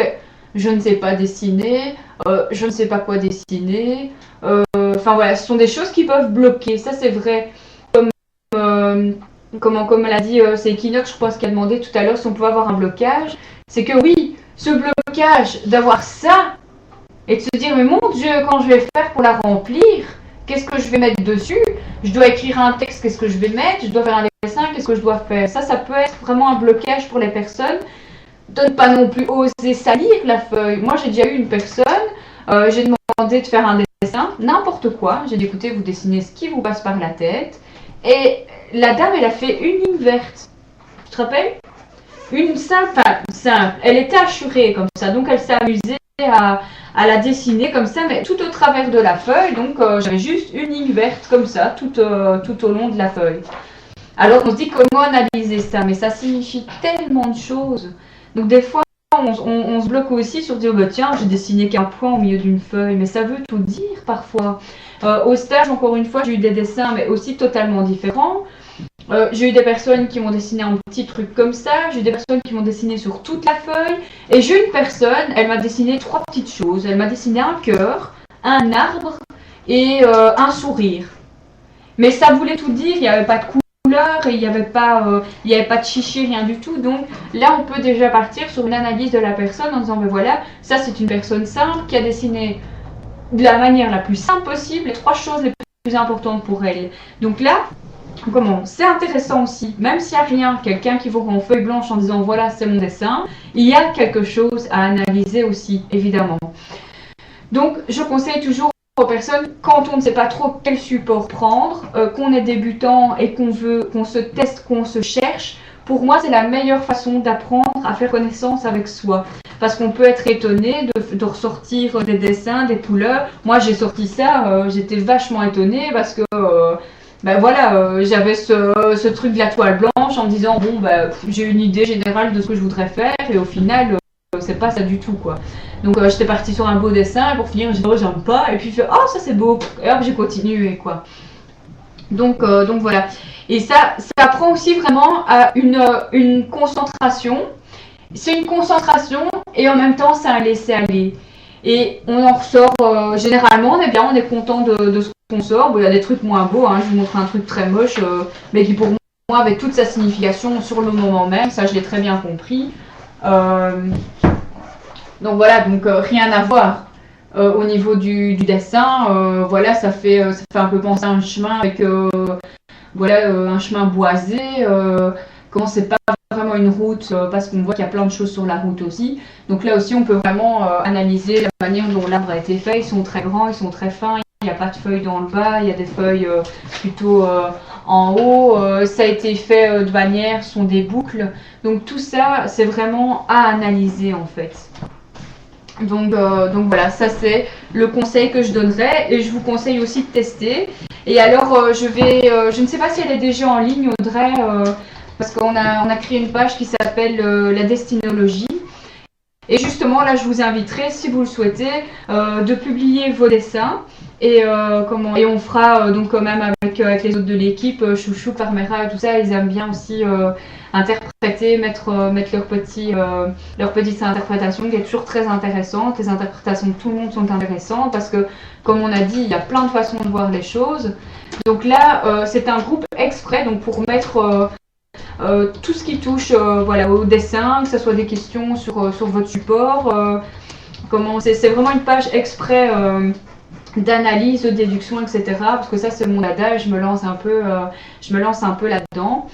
je ne sais pas dessiner, je ne sais pas quoi dessiner. Enfin voilà, ce sont des choses qui peuvent bloquer, ça c'est vrai. Comme l'a dit, c'est Equinox, je pense, qui a demandé tout à l'heure si on pouvait avoir un blocage. C'est que oui, ce blocage d'avoir ça, et de se dire, mais mon Dieu, quand je vais faire pour la remplir, qu'est-ce que je vais mettre dessus? Je dois écrire un texte, qu'est-ce que je vais mettre? Je dois faire un dessin, qu'est-ce que je dois faire? Ça peut être vraiment un blocage pour les personnes de ne pas non plus oser salir la feuille. Moi, j'ai déjà eu une personne, j'ai demandé de faire un dessin, n'importe quoi. J'ai dit, écoutez, vous dessinez ce qui vous passe par la tête. Et la dame, elle a fait une ligne verte. Tu te rappelles? Une simple. Elle était hachurée comme ça, donc elle s'est amusée à la dessiner comme ça, mais tout au travers de la feuille. Donc j'avais juste une ligne verte comme ça, tout au long de la feuille. Alors on se dit comment analyser ça, mais ça signifie tellement de choses. Donc des fois on se bloque aussi sur dire tiens, j'ai dessiné qu'un point au milieu d'une feuille, mais ça veut tout dire parfois. Au stage, encore une fois, j'ai eu des dessins mais aussi totalement différents. J'ai eu des personnes qui m'ont dessiné un petit truc comme ça, j'ai eu des personnes qui m'ont dessiné sur toute la feuille, et j'ai eu une personne, elle m'a dessiné 3 petites choses. Elle m'a dessiné un cœur, un arbre et un sourire. Mais ça voulait tout dire, il n'y avait pas de couleur et il n'y avait pas de chichi, rien du tout. Donc là, on peut déjà partir sur une analyse de la personne en disant, ben voilà, ça c'est une personne simple qui a dessiné de la manière la plus simple possible les 3 choses les plus importantes pour elle. Donc là, c'est intéressant aussi, même s'il n'y a rien, quelqu'un qui vous rend en feuille blanche en disant voilà c'est mon dessin, il y a quelque chose à analyser aussi, évidemment. Donc je conseille toujours aux personnes, quand on ne sait pas trop quel support prendre, qu'on est débutant et qu'on se teste, qu'on se cherche, pour moi c'est la meilleure façon d'apprendre à faire connaissance avec soi. Parce qu'on peut être étonné de ressortir des dessins, des couleurs. Moi j'ai sorti ça, j'étais vachement étonnée parce que j'avais ce truc de la toile blanche en me disant j'ai une idée générale de ce que je voudrais faire et au final c'est pas ça du tout quoi. Donc j'étais partie sur un beau dessin et pour finir j'ai dit j'aime pas et puis je fais oh ça c'est beau et hop j'ai continué quoi. Donc voilà. Et ça prend aussi vraiment à une concentration. C'est une concentration et en même temps c'est un laisser aller. Et on en ressort généralement on est bien, on est content de ce qu'on sort. Bon, il y a des trucs moins beaux, hein. Je vous montre un truc très moche, mais qui pour moi avait toute sa signification sur le moment même, ça je l'ai très bien compris. Donc voilà, rien à voir au niveau du dessin. Voilà, ça fait un peu penser à un chemin avec un chemin boisé. Comment c'est pas vraiment une route parce qu'on voit qu'il y a plein de choses sur la route aussi. Donc là aussi on peut vraiment analyser la manière dont l'arbre a été fait. Ils sont très grands, ils sont très fins, il n'y a pas de feuilles dans le bas, il y a des feuilles plutôt en haut. Ça a été fait de manière, sont des boucles. Donc tout ça, c'est vraiment à analyser en fait. Donc voilà, ça c'est le conseil que je donnerais et je vous conseille aussi de tester. Et alors je ne sais pas si elle est déjà en ligne Audrey, parce qu'on a créé une page qui s'appelle la destinologie. Et justement là je vous inviterai, si vous le souhaitez, de publier vos dessins. Et on fera donc quand même avec les autres de l'équipe, Chouchou, Parmera et tout ça, ils aiment bien aussi interpréter, mettre leur petite interprétation qui est toujours très intéressante. Les interprétations de tout le monde sont intéressantes parce que, comme on a dit, il y a plein de façons de voir les choses. Donc là, c'est un groupe exprès donc pour mettre tout ce qui touche au dessin, que ce soit des questions sur votre support. C'est vraiment une page exprès d'analyse, de déduction, etc. Parce que ça, c'est mon dada, je me lance un peu là-dedans.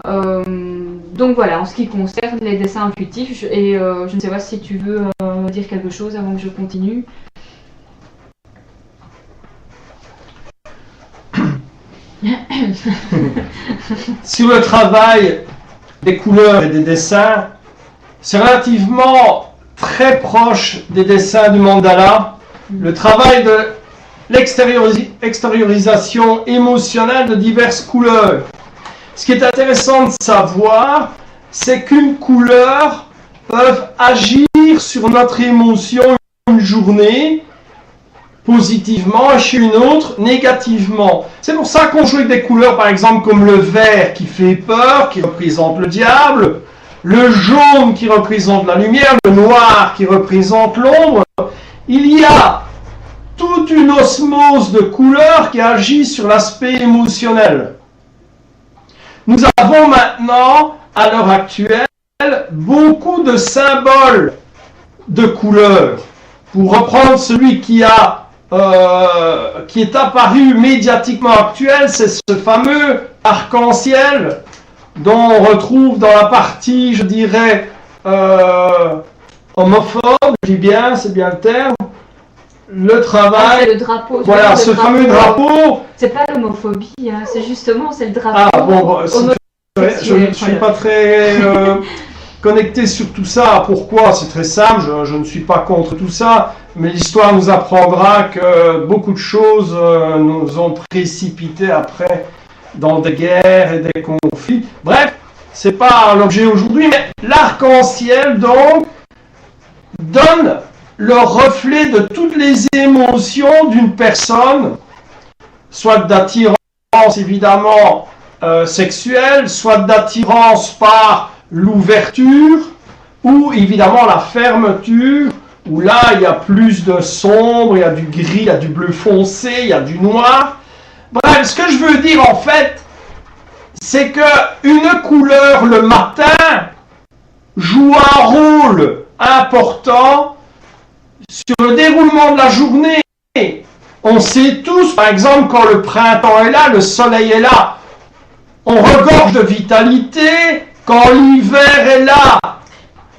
Donc voilà, en ce qui concerne les dessins intuitifs, je ne sais pas si tu veux dire quelque chose avant que je continue. Sur le travail des couleurs et des dessins, c'est relativement très proche des dessins du mandala. Le travail de l'extériorisation émotionnelle de diverses couleurs. Ce qui est intéressant de savoir, c'est qu'une couleur peut agir sur notre émotion une journée positivement et chez une autre négativement. C'est pour ça qu'on joue avec des couleurs, par exemple, comme le vert qui fait peur, qui représente le diable, le jaune qui représente la lumière, le noir qui représente l'ombre. Il y a toute une osmose de couleurs qui agit sur l'aspect émotionnel. Nous avons maintenant, à l'heure actuelle, beaucoup de symboles de couleurs. Pour reprendre celui qui est apparu médiatiquement actuel, c'est ce fameux arc-en-ciel dont on retrouve dans la partie, je dirais, homophobe, je dis bien, c'est bien le terme, le travail. C'est le drapeau. Voilà, ce fameux drapeau. C'est pas l'homophobie, hein, c'est le drapeau. Ah bon, je ne suis pas très connecté sur tout ça. Pourquoi? C'est très simple, je ne suis pas contre tout ça, mais l'histoire nous apprendra que beaucoup de choses nous ont précipités après dans des guerres et des conflits. Bref, c'est pas l'objet aujourd'hui, mais l'arc-en-ciel donc donne le reflet de toutes les émotions d'une personne, soit d'attirance évidemment sexuelle, soit d'attirance par l'ouverture, ou évidemment la fermeture, où là il y a plus de sombre, il y a du gris, il y a du bleu foncé, il y a du noir. Bref, ce que je veux dire en fait, c'est que une couleur le matin joue un rôle important sur le déroulement de la journée. On sait tous, par exemple, quand le printemps est là, le soleil est là, on regorge de vitalité. Quand l'hiver est là,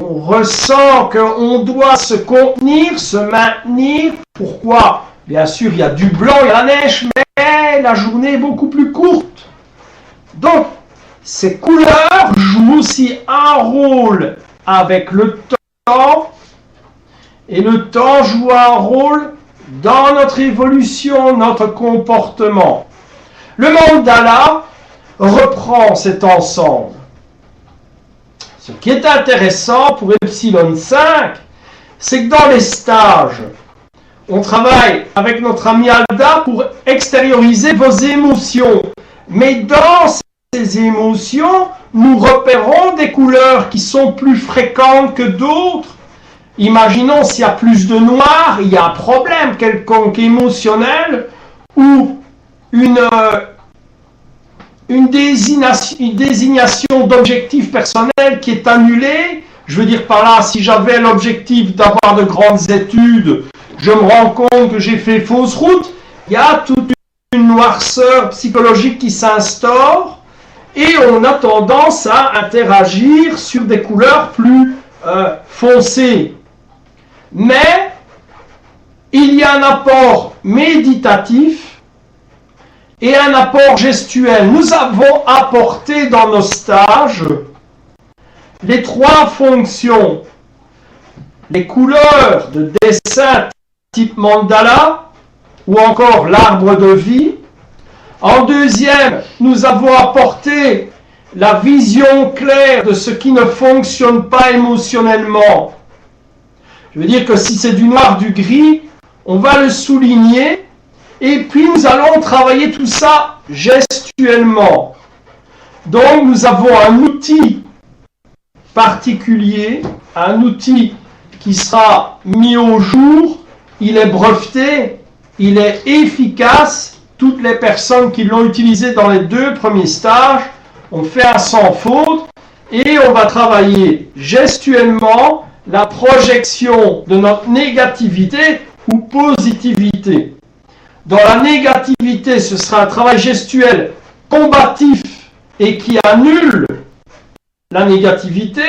on ressent qu'on doit se contenir, se maintenir. Pourquoi? Bien sûr, il y a du blanc, il y a la neige, mais la journée est beaucoup plus courte. Donc, ces couleurs jouent aussi un rôle avec le temps, et le temps joue un rôle dans notre évolution, notre comportement. Le mandala reprend cet ensemble. Ce qui est intéressant pour Epsilon 5, c'est que dans les stages, on travaille avec notre ami Alda pour extérioriser vos émotions. Mais dans ces émotions, nous repérons des couleurs qui sont plus fréquentes que d'autres. Imaginons s'il y a plus de noir, il y a un problème quelconque émotionnel ou une désignation d'objectif personnel qui est annulée. Je veux dire par là, si j'avais l'objectif d'avoir de grandes études, je me rends compte que j'ai fait fausse route. Il y a toute une noirceur psychologique qui s'instaure et on a tendance à interagir sur des couleurs plus foncées. Mais il y a un apport méditatif et un apport gestuel. Nous avons apporté dans nos stages les trois fonctions, les couleurs de dessin type mandala ou encore l'arbre de vie. En deuxième, nous avons apporté la vision claire de ce qui ne fonctionne pas émotionnellement. Je veux dire que si c'est du noir, du gris, on va le souligner et puis nous allons travailler tout ça gestuellement. Donc nous avons un outil particulier, un outil qui sera mis au jour, il est breveté, il est efficace. Toutes les personnes qui l'ont utilisé dans les 2 premiers stages ont fait un sans faute et on va travailler gestuellement la projection de notre négativité ou positivité. Dans la négativité, ce sera un travail gestuel combatif et qui annule la négativité.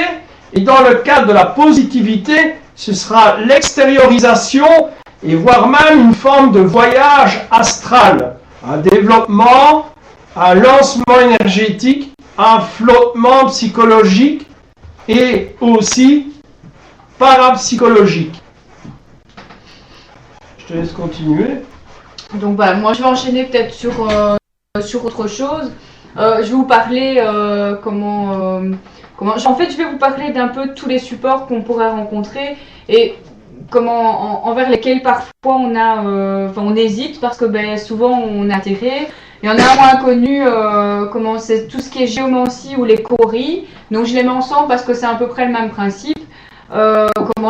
Et dans le cadre de la positivité, ce sera l'extériorisation et voire même une forme de voyage astral. Un développement, un lancement énergétique, un flottement psychologique et aussi parapsychologique. Je te laisse continuer. Donc voilà, moi je vais enchaîner peut-être sur autre chose. Je vais vous parler en fait, je vais vous parler d'un peu de tous les supports qu'on pourrait rencontrer et envers lesquels parfois on hésite parce que souvent on est atterré. Il y en a un moins connu, c'est tout ce qui est géomancie ou les chories. Donc je les mets ensemble parce que c'est à peu près le même principe.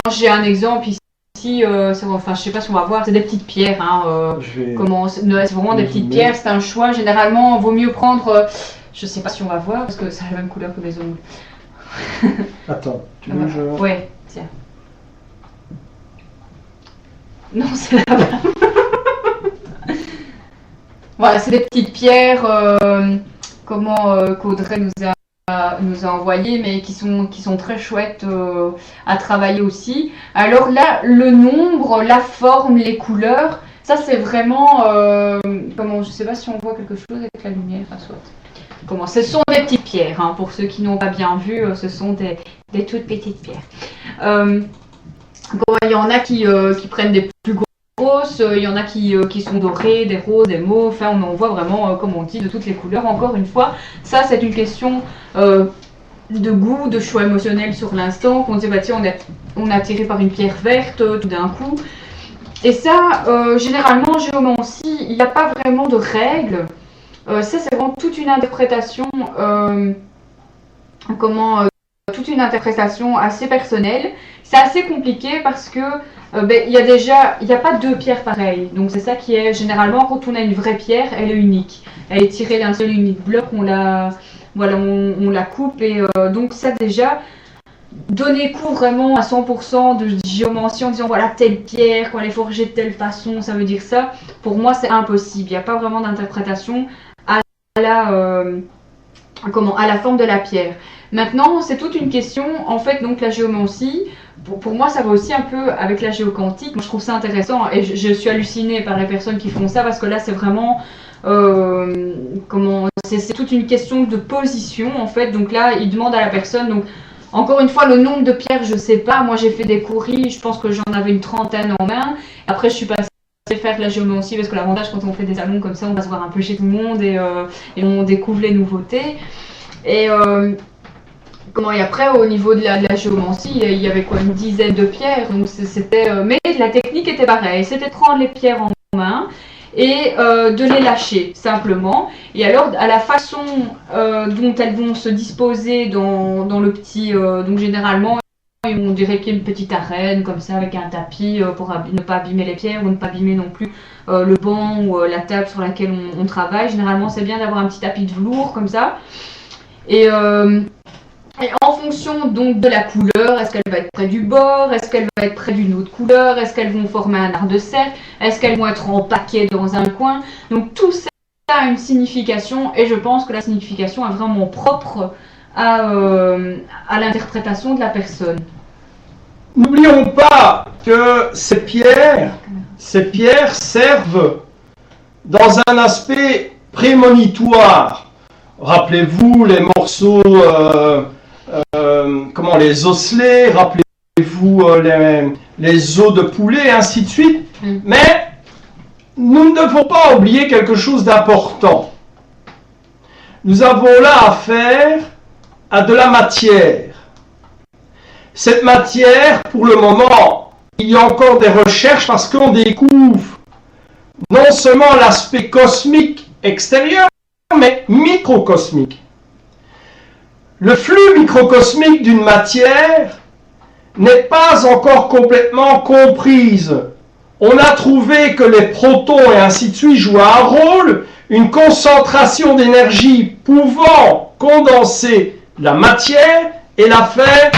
J'ai un exemple ici. Je sais pas si on va voir, c'est des petites pierres. C'est vraiment des petites pierres, c'est un choix. Généralement, il vaut mieux prendre, je sais pas si on va voir parce que c'est la même couleur que mes ongles. Attends, tu veux que je... Ouais, tiens. Non, c'est là-bas. Voilà, c'est des petites pierres qu'Audrey nous a envoyées, mais qui sont très chouettes à travailler aussi. Alors là, le nombre, la forme, les couleurs, ça c'est vraiment... je sais pas si on voit quelque chose avec la lumière, soit. Ce sont des petites pierres, pour ceux qui n'ont pas bien vu, ce sont des toutes petites pierres. Il y en a qui prennent des plus grosses, il y en a qui sont dorées, des roses, des mauves, on en voit vraiment, comme on dit, de toutes les couleurs. Encore une fois, ça c'est une question de goût, de choix émotionnel sur l'instant, qu'on se dit tiens, on est attiré par une pierre verte tout d'un coup. Et ça, généralement en géomancie, il n'y a pas vraiment de règles. Ça c'est vraiment toute une interprétation toute une interprétation assez personnelle. C'est assez compliqué parce que il n'y a pas 2 pierres pareilles. Donc c'est ça qui est généralement quand on a une vraie pierre, elle est unique. Elle est tirée d'un seul unique bloc, on la coupe et donc ça déjà donner cours vraiment à 100% de géomancie en disant voilà telle pierre, quand elle est forgée de telle façon, ça veut dire ça. Pour moi c'est impossible. Il n'y a pas vraiment d'interprétation à la forme de la pierre. Maintenant, c'est toute une question, en fait, donc la géomancie, pour moi, ça va aussi un peu avec la géoquantique. Moi, je trouve ça intéressant et je suis hallucinée par les personnes qui font ça parce que là, c'est vraiment, c'est toute une question de position, en fait. Donc là, ils demandent à la personne, donc, encore une fois, le nombre de pierres, je sais pas. Moi, j'ai fait des courris, je pense que j'en avais une 30aine en main. Après, je suis passée faire de la géomancie parce que l'avantage, quand on fait des salons comme ça, on va se voir un peu chez tout le monde et on découvre les nouveautés. Et après, au niveau de la géomancie, il y avait une dizaine de pierres, donc mais la technique était pareille, c'était de prendre les pierres en main et de les lâcher, simplement. Et alors, à la façon dont elles vont se disposer dans le petit, donc généralement, on dirait qu'il y a une petite arène, comme ça, avec un tapis, pour ne pas abîmer les pierres, ou ne pas abîmer non plus le banc ou la table sur laquelle on travaille. Généralement, c'est bien d'avoir un petit tapis de velours, comme ça. Et en fonction donc de la couleur, est-ce qu'elle va être près du bord, est-ce qu'elle va être près d'une autre couleur, est-ce qu'elles vont former un arc de cercle, est-ce qu'elles vont être en paquet dans un coin. Donc tout ça a une signification et je pense que la signification est vraiment propre à l'interprétation de la personne. N'oublions pas que ces pierres ces pierres servent dans un aspect prémonitoire. Rappelez-vous les morceaux, les osselets, rappelez-vous les os de poulet, et ainsi de suite. Mais nous ne devons pas oublier quelque chose d'important. Nous avons là affaire à de la matière. Cette matière, pour le moment, il y a encore des recherches parce qu'on découvre non seulement l'aspect cosmique extérieur, mais microcosmique. Le flux microcosmique d'une matière n'est pas encore complètement comprise. On a trouvé que les protons et ainsi de suite jouent un rôle, une concentration d'énergie pouvant condenser la matière et la faire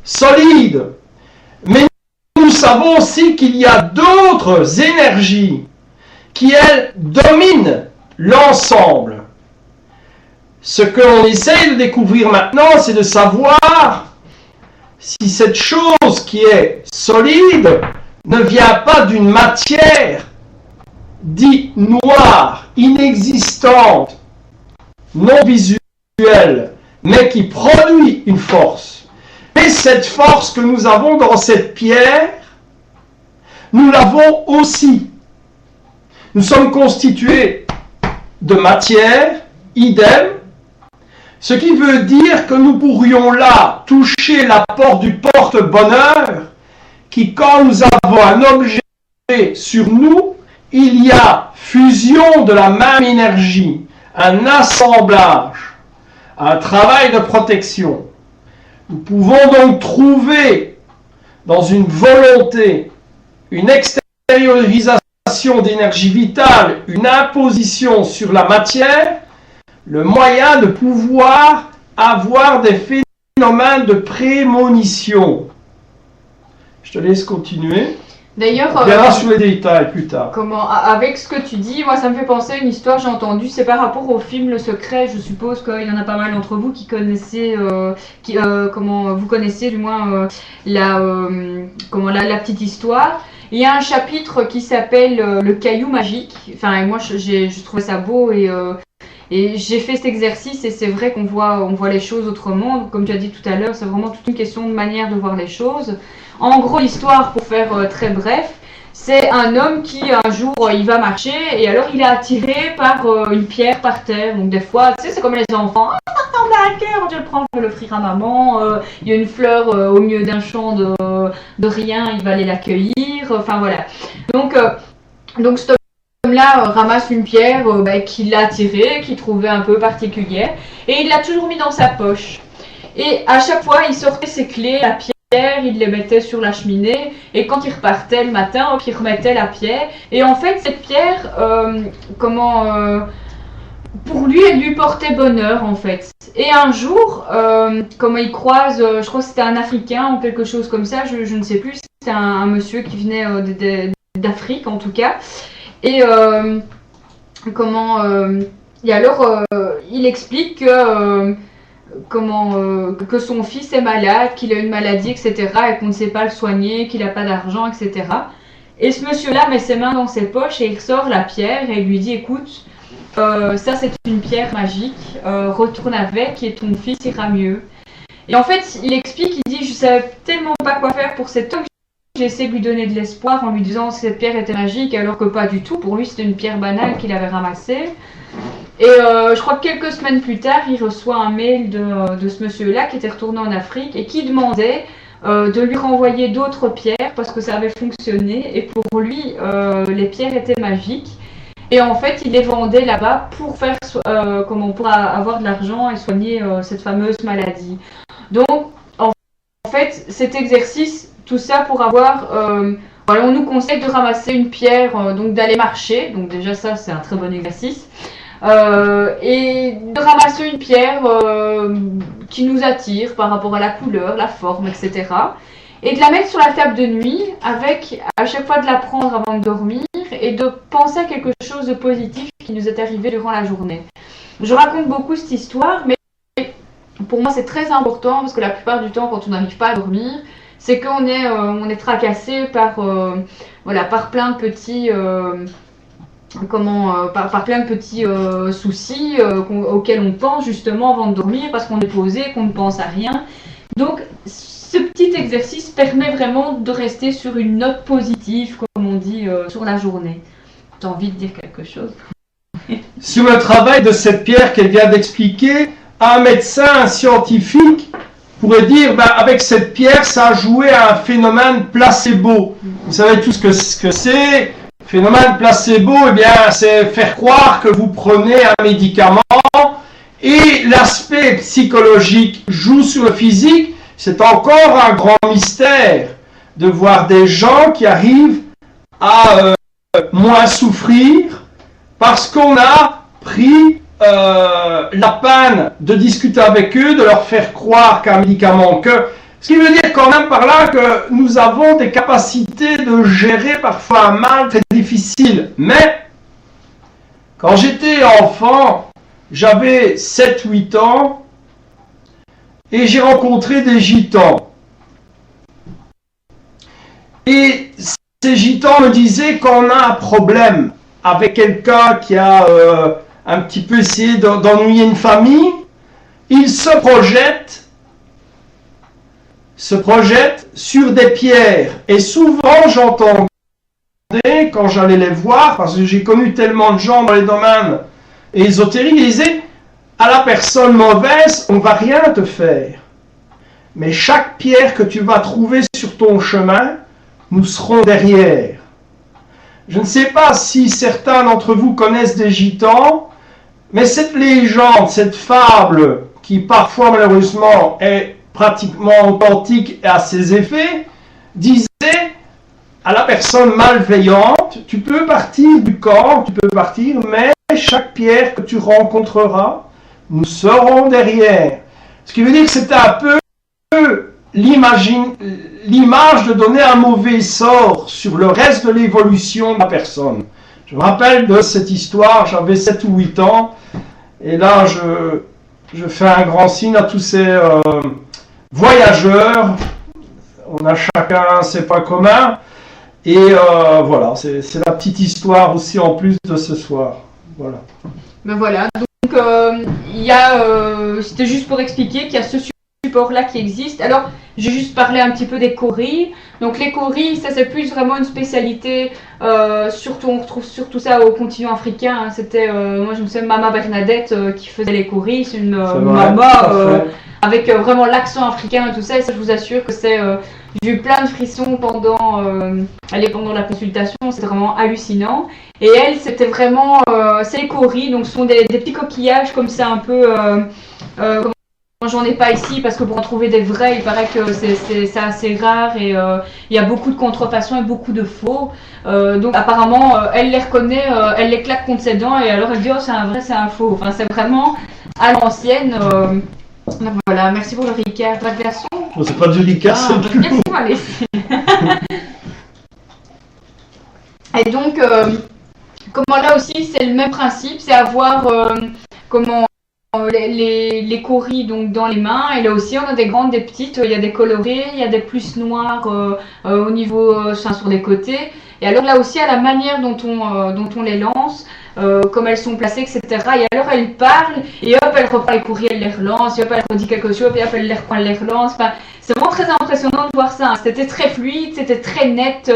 solide. Mais nous savons aussi qu'il y a d'autres énergies qui, elles, dominent l'ensemble. Ce qu'on essaye de découvrir maintenant, c'est de savoir si cette chose qui est solide ne vient pas d'une matière dite noire, inexistante, non visuelle, mais qui produit une force. Et cette force que nous avons dans cette pierre, nous l'avons aussi. Nous sommes constitués de matière, idem, ce qui veut dire que nous pourrions là toucher l'apport du porte-bonheur, qui quand nous avons un objet sur nous, il y a fusion de la même énergie, un assemblage, un travail de protection. Nous pouvons donc trouver dans une volonté, une extériorisation d'énergie vitale, une imposition sur la matière, le moyen de pouvoir avoir des phénomènes de prémonition. Je te laisse continuer. D'ailleurs, on verra sur les détails plus tard. Avec ce que tu dis, moi ça me fait penser à une histoire que j'ai entendue, c'est par rapport au film Le Secret. Je suppose qu'il y en a pas mal d'entre vous qui connaissez, vous connaissez du moins la petite histoire. Il y a un chapitre qui s'appelle Le Caillou Magique. Enfin, moi je trouvais ça beau et j'ai fait cet exercice et c'est vrai qu'on voit les choses autrement. Comme tu as dit tout à l'heure, c'est vraiment toute une question de manière de voir les choses. En gros, l'histoire, pour faire très bref, c'est un homme qui un jour il va marcher et alors il est attiré par une pierre par terre. Donc des fois, tu sais, c'est comme les enfants. Ah, ça ressemble à un cœur, je le prends, je vais l'offrir à maman. Il y a une fleur au milieu d'un champ de rien, il va aller l'accueillir. Enfin voilà. Donc cet homme-là ramasse une pierre qui l'a attiré, qu'il trouvait un peu particulière et il l'a toujours mis dans sa poche. Et à chaque fois, il sortait ses clés, la pierre, il les mettait sur la cheminée et quand il repartait le matin, il remettait la pierre. Et en fait, cette pierre, pour lui, elle lui portait bonheur en fait. Et un jour, il croise, je crois que c'était un Africain ou quelque chose comme ça, je ne sais plus, c'était un monsieur qui venait d'Afrique en tout cas. Et il explique que son fils est malade, qu'il a une maladie, etc. et qu'on ne sait pas le soigner, qu'il n'a pas d'argent, etc. Et ce monsieur-là met ses mains dans ses poches et il ressort la pierre et il lui dit écoute, ça c'est une pierre magique, retourne avec et ton fils ira mieux. Et en fait, il explique, il dit je savais tellement pas quoi faire pour cet homme, j'ai essayé de lui donner de l'espoir en lui disant que cette pierre était magique alors que pas du tout, pour lui c'était une pierre banale qu'il avait ramassée. Et je crois que quelques semaines plus tard, il reçoit un mail de ce monsieur-là qui était retourné en Afrique et qui demandait de lui renvoyer d'autres pierres parce que ça avait fonctionné et pour lui, les pierres étaient magiques. Et en fait, il les vendait là-bas pour avoir de l'argent et soigner cette fameuse maladie. Donc, en fait, cet exercice, tout ça pour avoir... on nous conseille de ramasser une pierre, donc d'aller marcher. Donc déjà ça, c'est un très bon exercice. Et de ramasser une pierre qui nous attire par rapport à la couleur, la forme, etc. Et de la mettre sur la table de nuit avec à chaque fois de la prendre avant de dormir et de penser à quelque chose de positif qui nous est arrivé durant la journée. Je raconte beaucoup cette histoire, mais pour moi c'est très important parce que la plupart du temps quand on n'arrive pas à dormir, c'est qu'on est tracassé par voilà, par plein de petits par plein de petits soucis auxquels on pense justement avant de dormir parce qu'on est posé, qu'on ne pense à rien. Donc ce petit exercice permet vraiment de rester sur une note positive, comme on dit, sur la journée. Tu as envie de dire quelque chose? Sur le travail de cette pierre qu'elle vient d'expliquer, un médecin, un scientifique pourrait dire, avec cette pierre, ça a joué à un phénomène placebo. Vous savez tout ce que c'est. Phénomène placebo, eh bien, c'est faire croire que vous prenez un médicament et l'aspect psychologique joue sur le physique. C'est encore un grand mystère de voir des gens qui arrivent à moins souffrir parce qu'on a pris la peine de discuter avec eux, de leur faire croire qu'un médicament que... Ce qui veut dire quand même par là que nous avons des capacités de gérer parfois un mal très difficile. Mais quand j'étais enfant, j'avais 7-8 ans et j'ai rencontré des gitans. Et ces gitans me disaient qu'on a un problème avec quelqu'un qui a un petit peu essayé d'ennuyer une famille. Ils se projettent sur des pierres. Et souvent, j'entendais, quand j'allais les voir, parce que j'ai connu tellement de gens dans les domaines ésotériques, ils disaient, à la personne mauvaise, on ne va rien te faire. Mais chaque pierre que tu vas trouver sur ton chemin, nous serons derrière. Je ne sais pas si certains d'entre vous connaissent des gitans, mais cette légende, cette fable, qui parfois malheureusement est pratiquement authentique et à ses effets, disait à la personne malveillante, tu peux partir du camp, tu peux partir, mais chaque pierre que tu rencontreras, nous serons derrière. Ce qui veut dire que c'est un peu l'image de donner un mauvais sort sur le reste de l'évolution de la personne. Je me rappelle de cette histoire, j'avais 7 ou 8 ans, et là je fais un grand signe à tous ces voyageurs. On a chacun ses points communs, et voilà, c'est la petite histoire aussi en plus de ce soir. Voilà. Ben voilà, donc c'était juste pour expliquer qu'il y a ce support-là qui existe. Alors, j'ai juste parlé un petit peu des coris. Donc les coris, ça c'est plus vraiment une spécialité, surtout on retrouve surtout ça au continent africain. C'était, moi je me souviens, Mama Bernadette qui faisait les coris. C'est une maman avec vraiment l'accent africain et tout ça. Et ça, je vous assure que c'est... j'ai eu plein de frissons pendant la consultation, c'était vraiment hallucinant. Et elle, c'était vraiment... c'est les coris, donc ce sont des petits coquillages comme ça un peu... j'en ai pas ici parce que pour en trouver des vrais, il paraît que c'est assez rare et il y a beaucoup de contrefaçons et beaucoup de faux. Donc apparemment, elle les reconnaît, elle les claque contre ses dents et alors elle dit oh c'est un vrai, c'est un faux. Enfin c'est vraiment à l'ancienne. Voilà, merci pour le Ricard. Pas de glaçon? Oh, c'est pas du Ricard, c'est du merci, allez. Et donc, comment là aussi, c'est le même principe, c'est avoir les coris donc dans les mains, et là aussi on a des grandes, des petites, il y a des colorées, il y a des plus noirs au niveau sur les côtés, et alors là aussi à la manière dont on les lance, comme elles sont placées, etc. Et alors elle parle, et hop elle reprend les courriers, elle les relance, et hop elle redit quelque chose, et hop elle les reprend, elle les relance. Enfin, c'est vraiment très impressionnant de voir ça, c'était très fluide, c'était très net,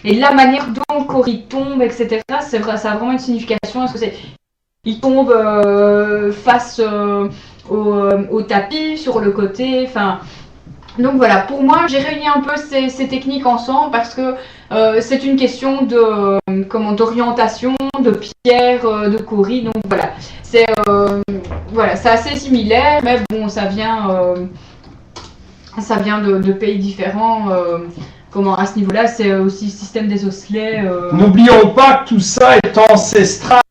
et la manière dont le courrier tombe, etc. C'est vrai, ça a vraiment une signification, parce que il tombe face au tapis, sur le côté, enfin... Donc voilà, pour moi, j'ai réuni un peu ces techniques ensemble parce que c'est une question d'orientation, de pierre, de coris. Donc voilà, c'est assez similaire, mais bon, ça vient de pays différents. À ce niveau-là, c'est aussi le système des osselets. N'oublions pas que tout ça est ancestral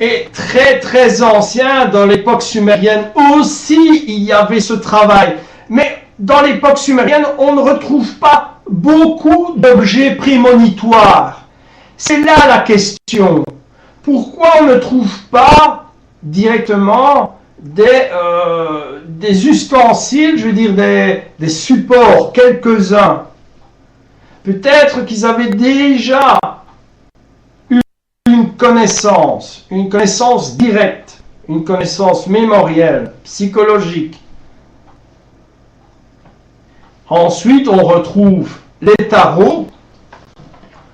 et très très ancien. Dans l'époque sumérienne aussi, il y avait ce travail. Mais dans l'époque sumérienne, on ne retrouve pas beaucoup d'objets prémonitoires. C'est là la question. Pourquoi on ne trouve pas directement des ustensiles, je veux dire des supports, quelques-uns? Peut-être qu'ils avaient déjà eu une connaissance directe, une connaissance mémorielle, psychologique. Ensuite, on retrouve les tarots,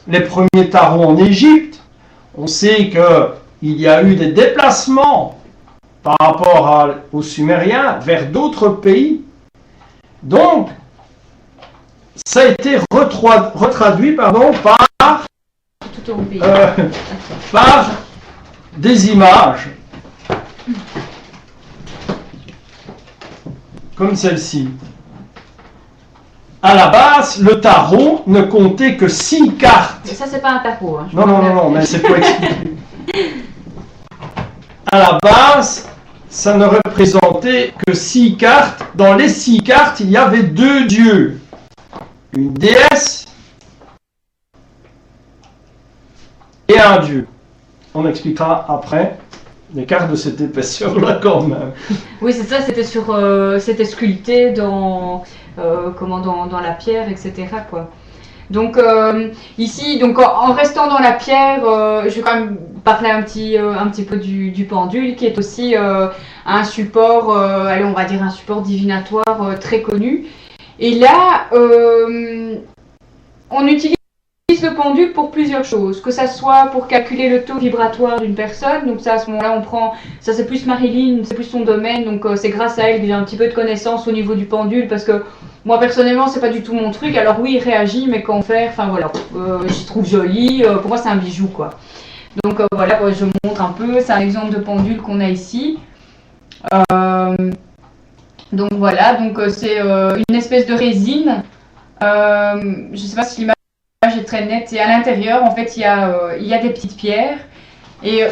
les premiers tarots en Égypte. On sait qu'il y a eu des déplacements par rapport aux Sumériens vers d'autres pays. Donc, ça a été retraduit par des images comme celle-ci. À la base, le tarot ne comptait que 6 cartes. Mais ça, c'est pas un tarot. Hein, non, mais c'est pour expliquer. À la base, ça ne représentait que 6 cartes. Dans les 6 cartes, il y avait 2 dieux. Une déesse et un dieu. On expliquera après les cartes de cette épaisseur-là quand même. Oui, c'est ça, c'était sculpté dans la pierre, etc. quoi. Donc ici, donc en restant dans la pierre, je vais quand même parler un petit peu du pendule, qui est aussi un support, on va dire un support divinatoire très connu. Et là, on utilise le pendule pour plusieurs choses, que ça soit pour calculer le taux vibratoire d'une personne. Donc ça, à ce moment-là, on prend, ça c'est plus Marilyn, c'est plus son domaine, donc c'est grâce à elle que j'ai un petit peu de connaissance au niveau du pendule, parce que moi personnellement c'est pas du tout mon truc. Alors oui, il réagit, mais quand faire, enfin voilà, je trouve joli, pour moi c'est un bijou quoi. Donc voilà, je montre un peu, c'est un exemple de pendule qu'on a ici. Donc voilà, donc c'est une espèce de résine. Je sais pas si l'image est très nette, et à l'intérieur en fait il y a des petites pierres, et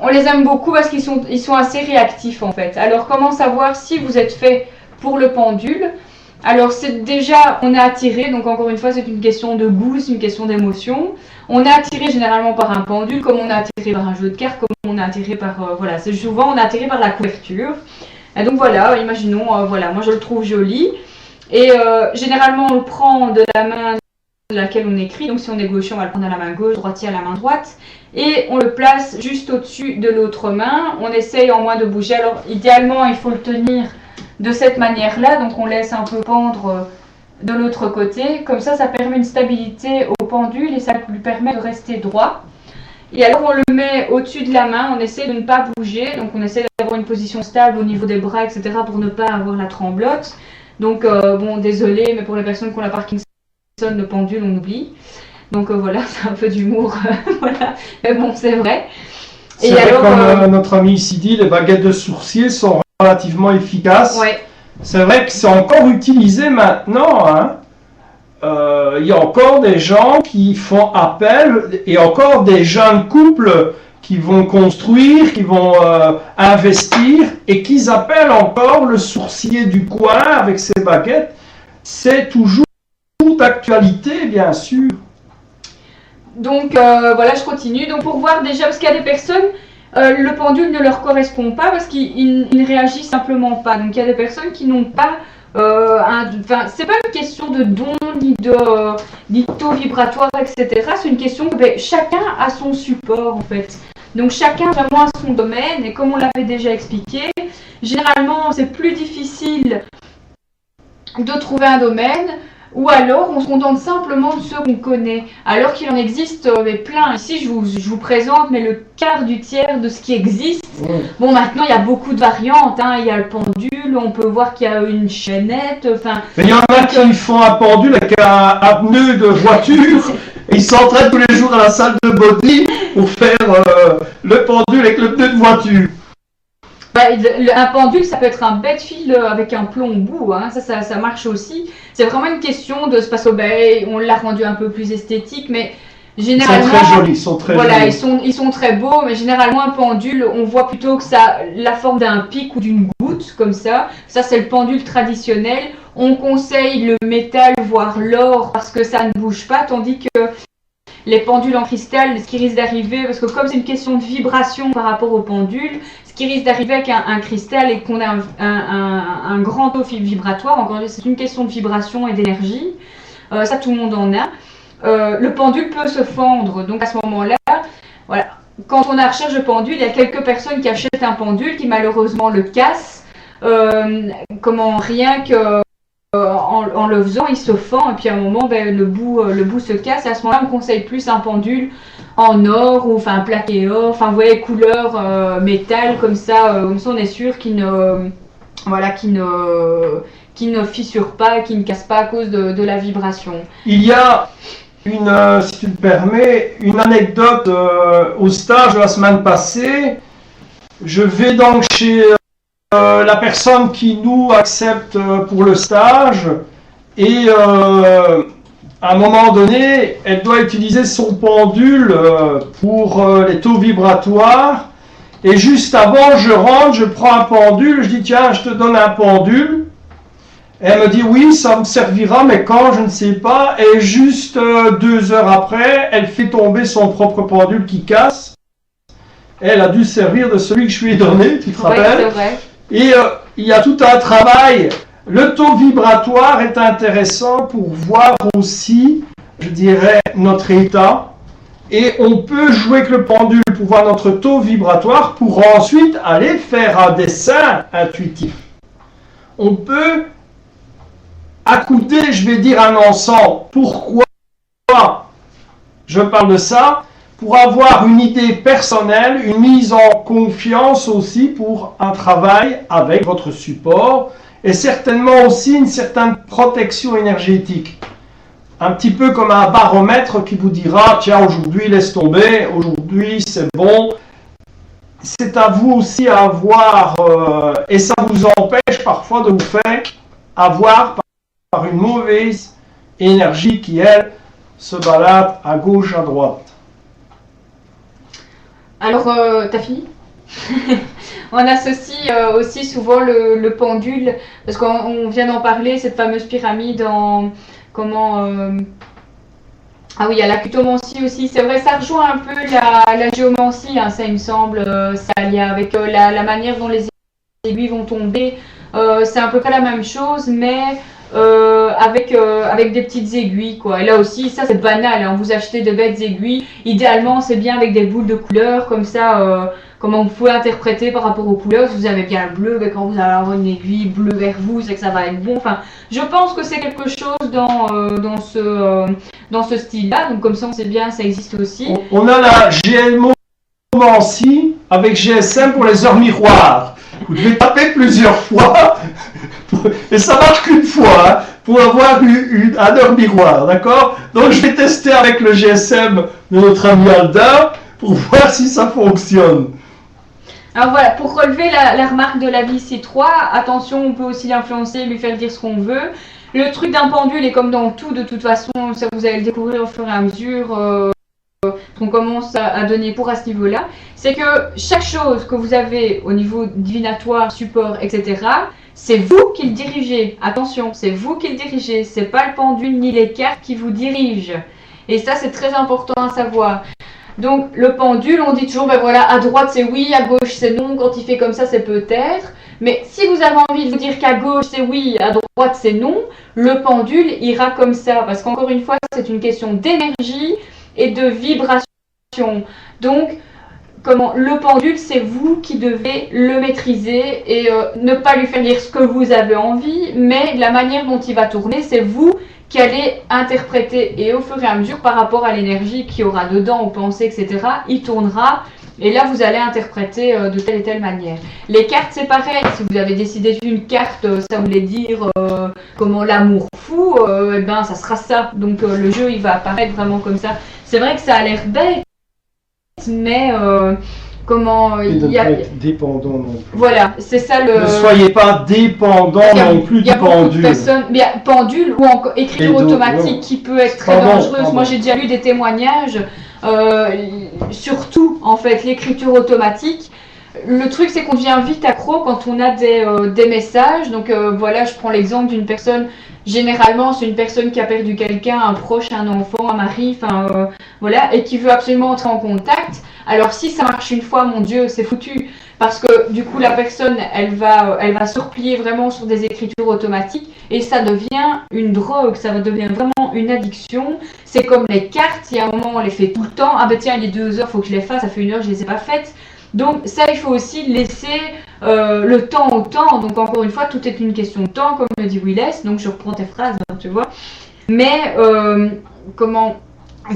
on les aime beaucoup parce qu'ils sont assez réactifs en fait. Alors comment savoir si vous êtes fait pour le pendule? Alors c'est déjà, on est attiré, donc encore une fois c'est une question de goût, c'est une question d'émotion. On est attiré généralement par un pendule, comme on est attiré par un jeu de cartes, comme on est attiré par, voilà, c'est souvent on est attiré par la couverture. Et donc voilà, imaginons, voilà, moi je le trouve joli, et généralement on le prend de la main de laquelle on écrit, donc si on est gaucher on va le prendre à la main gauche, droitier à la main droite, et on le place juste au-dessus de l'autre main. On essaye en moins de bouger. Alors idéalement il faut le tenir de cette manière-là, donc on laisse un peu pendre de l'autre côté, comme ça permet une stabilité au pendule et ça lui permet de rester droit. Et alors on le met au-dessus de la main, on essaie de ne pas bouger, donc on essaie d'avoir une position stable au niveau des bras, etc. pour ne pas avoir la tremblote. Donc bon, désolé, mais pour les personnes qui ont la Parkinson, le pendule on oublie. Donc voilà, c'est un peu d'humour, voilà. Mais bon, c'est vrai. C'est vrai, alors, comme notre ami ici dit, les baguettes de sourcils sont relativement efficaces. Ouais. C'est vrai que c'est encore utilisé maintenant, hein. Il y a encore des gens qui font appel, et encore des jeunes couples qui vont construire, qui vont investir, et qui appellent encore le sourcier du coin avec ses baguettes. C'est toujours d'actualité, bien sûr. Donc voilà, je continue. Donc pour voir déjà, parce qu'il y a des personnes, le pendule ne leur correspond pas parce qu'ils ne réagissent simplement pas. Donc il y a des personnes qui n'ont pas c'est pas une question de don ni de taux vibratoire, etc. C'est une question que chacun a son support en fait. Donc chacun vraiment a son domaine, et comme on l'avait déjà expliqué, généralement c'est plus difficile de trouver un domaine, ou alors on se contente simplement de ceux qu'on connaît, alors qu'il en existe plein. Ici je vous présente mais le quart du tiers de ce qui existe. Bon, maintenant il y a beaucoup de variantes, hein. Il y a le pendule, on peut voir qu'il y a une chaînette, mais il y en a qui font un pendule avec un pneu de voiture, et ils s'entraînent tous les jours à la salle de body pour faire le pendule avec le pneu de voiture. Un pendule, ça peut être un bête fil avec un plomb au bout, hein. Ça marche aussi. C'est vraiment une question de... Parce que on l'a rendu un peu plus esthétique, mais généralement... Ils sont très jolis, ils sont très jolis. Ils sont très beaux, mais généralement un pendule, on voit plutôt que ça la forme d'un pic ou d'une goutte, comme ça. Ça, c'est le pendule traditionnel. On conseille le métal, voire l'or, parce que ça ne bouge pas, tandis que les pendules en cristal, ce qui risque d'arriver, parce que comme c'est une question de vibration par rapport au pendule, ce qui risque d'arriver avec un cristal et qu'on a un grand taux vibratoire, encore une fois, c'est une question de vibration et d'énergie, ça tout le monde en a. le pendule peut se fendre. Donc à ce moment-là, voilà. Quand on a recherche de pendule, il y a quelques personnes qui achètent un pendule qui malheureusement le cassent. Rien que en le faisant, il se fend et puis à un moment, le bout se casse. Et à ce moment-là, on conseille plus un pendule en or ou enfin plaqué or, enfin vous voyez couleur métal comme ça on est sûr qu'il ne fissure pas, qu'il ne casse pas à cause de la vibration. Il y a si tu me permets, une anecdote au stage de la semaine passée. Je vais donc chez la personne qui nous accepte pour le stage et à un moment donné, elle doit utiliser son pendule pour les taux vibratoires. Et juste avant, je rentre, je prends un pendule, je dis tiens, je te donne un pendule. Elle me dit oui, ça me servira, mais quand, je ne sais pas. Et juste 2 heures après, elle fait tomber son propre pendule qui casse. Elle a dû servir de celui que je lui ai donné, tu te rappelles? C'est vrai. Et il y a tout un travail. Le taux vibratoire est intéressant pour voir aussi, je dirais, notre état. Et on peut jouer avec le pendule pour voir notre taux vibratoire pour ensuite aller faire un dessin intuitif. On peut accouder, je vais dire, un encens. Pourquoi je parle de ça? Pour avoir une idée personnelle, une mise en confiance aussi pour un travail avec votre support et certainement aussi une certaine protection énergétique. Un petit peu comme un baromètre qui vous dira tiens, aujourd'hui laisse tomber, aujourd'hui c'est bon. C'est à vous aussi à avoir et ça vous empêche parfois de vous faire avoir par une mauvaise énergie qui elle se balade à gauche, à droite. Alors, t'as fini? On associe aussi souvent le pendule, parce qu'on vient d'en parler, cette fameuse pyramide en... Ah oui, il y a la cutomancie aussi, c'est vrai, ça rejoint un peu la géomancie, hein, ça il me semble, ça il y a avec la manière dont les aiguilles vont tomber, c'est un peu pas la même chose, mais avec des petites aiguilles quoi. Et là aussi, ça c'est banal, hein, vous achetez de bêtes aiguilles, idéalement c'est bien avec des boules de couleur, comme ça, comment vous pouvez interpréter par rapport aux couleurs. Si vous avez bien le bleu, quand vous allez avoir une aiguille bleue vers vous, c'est que ça va être bon. Enfin, je pense que c'est quelque chose dans ce style-là, donc comme ça on sait bien, ça existe aussi. On a la géomancie avec GSM pour les heures miroirs. Vous devez taper plusieurs fois, et ça marche qu'une fois, hein, pour avoir un heure miroir, d'accord? Donc je vais tester avec le GSM de notre ami Aldin pour voir si ça fonctionne. Alors voilà, pour relever la remarque de la VC3, attention, on peut aussi l'influencer, lui faire dire ce qu'on veut. Le truc d'un pendule est comme dans tout, de toute façon, ça vous allez le découvrir au fur et à mesure qu'on commence à donner cours à ce niveau-là. C'est que chaque chose que vous avez au niveau divinatoire, support, etc., c'est vous qui le dirigez. Attention, c'est vous qui le dirigez, c'est pas le pendule ni les cartes qui vous dirigent. Et ça, c'est très important à savoir. Donc le pendule, on dit toujours, ben voilà, à droite c'est oui, à gauche c'est non, quand il fait comme ça c'est peut-être. Mais si vous avez envie de vous dire qu'à gauche c'est oui, à droite c'est non, le pendule ira comme ça. Parce qu'encore une fois, c'est une question d'énergie et de vibration. Donc, le pendule, c'est vous qui devez le maîtriser et ne pas lui faire dire ce que vous avez envie, mais la manière dont il va tourner, c'est vous qui allez interpréter, et au fur et à mesure par rapport à l'énergie qu'il y aura dedans, aux pensées, etc., il tournera, et là vous allez interpréter de telle et telle manière. Les cartes c'est pareil, si vous avez décidé d'une carte, ça voulait dire l'amour fou, et ben ça sera ça, donc le jeu il va apparaître vraiment comme ça. C'est vrai que ça a l'air bête, mais il y a... être dépendant non plus. Voilà, c'est ça le... Ne soyez pas dépendant non plus du pendule. Il y a pendule ou encore écriture automatique qui peut être très dangereuse. Moi j'ai déjà lu des témoignages, surtout en fait l'écriture automatique. Le truc c'est qu'on devient vite accro quand on a des messages. Donc voilà, je prends l'exemple d'une personne. Généralement, c'est une personne qui a perdu quelqu'un, un proche, un enfant, un mari, voilà, et qui veut absolument entrer en contact. Alors si ça marche une fois, mon Dieu, c'est foutu, parce que du coup la personne, elle va se replier vraiment sur des écritures automatiques, et ça devient une drogue, ça devient vraiment une addiction. C'est comme les cartes, il y a un moment on les fait tout le temps. Ah ben tiens, il est 2 heures, faut que je les fasse, ça fait 1 heure, je les ai pas faites. Donc ça, il faut aussi laisser le temps au temps. Donc encore une fois, tout est une question de temps, comme le dit Willis. Donc je reprends tes phrases, hein, tu vois. Mais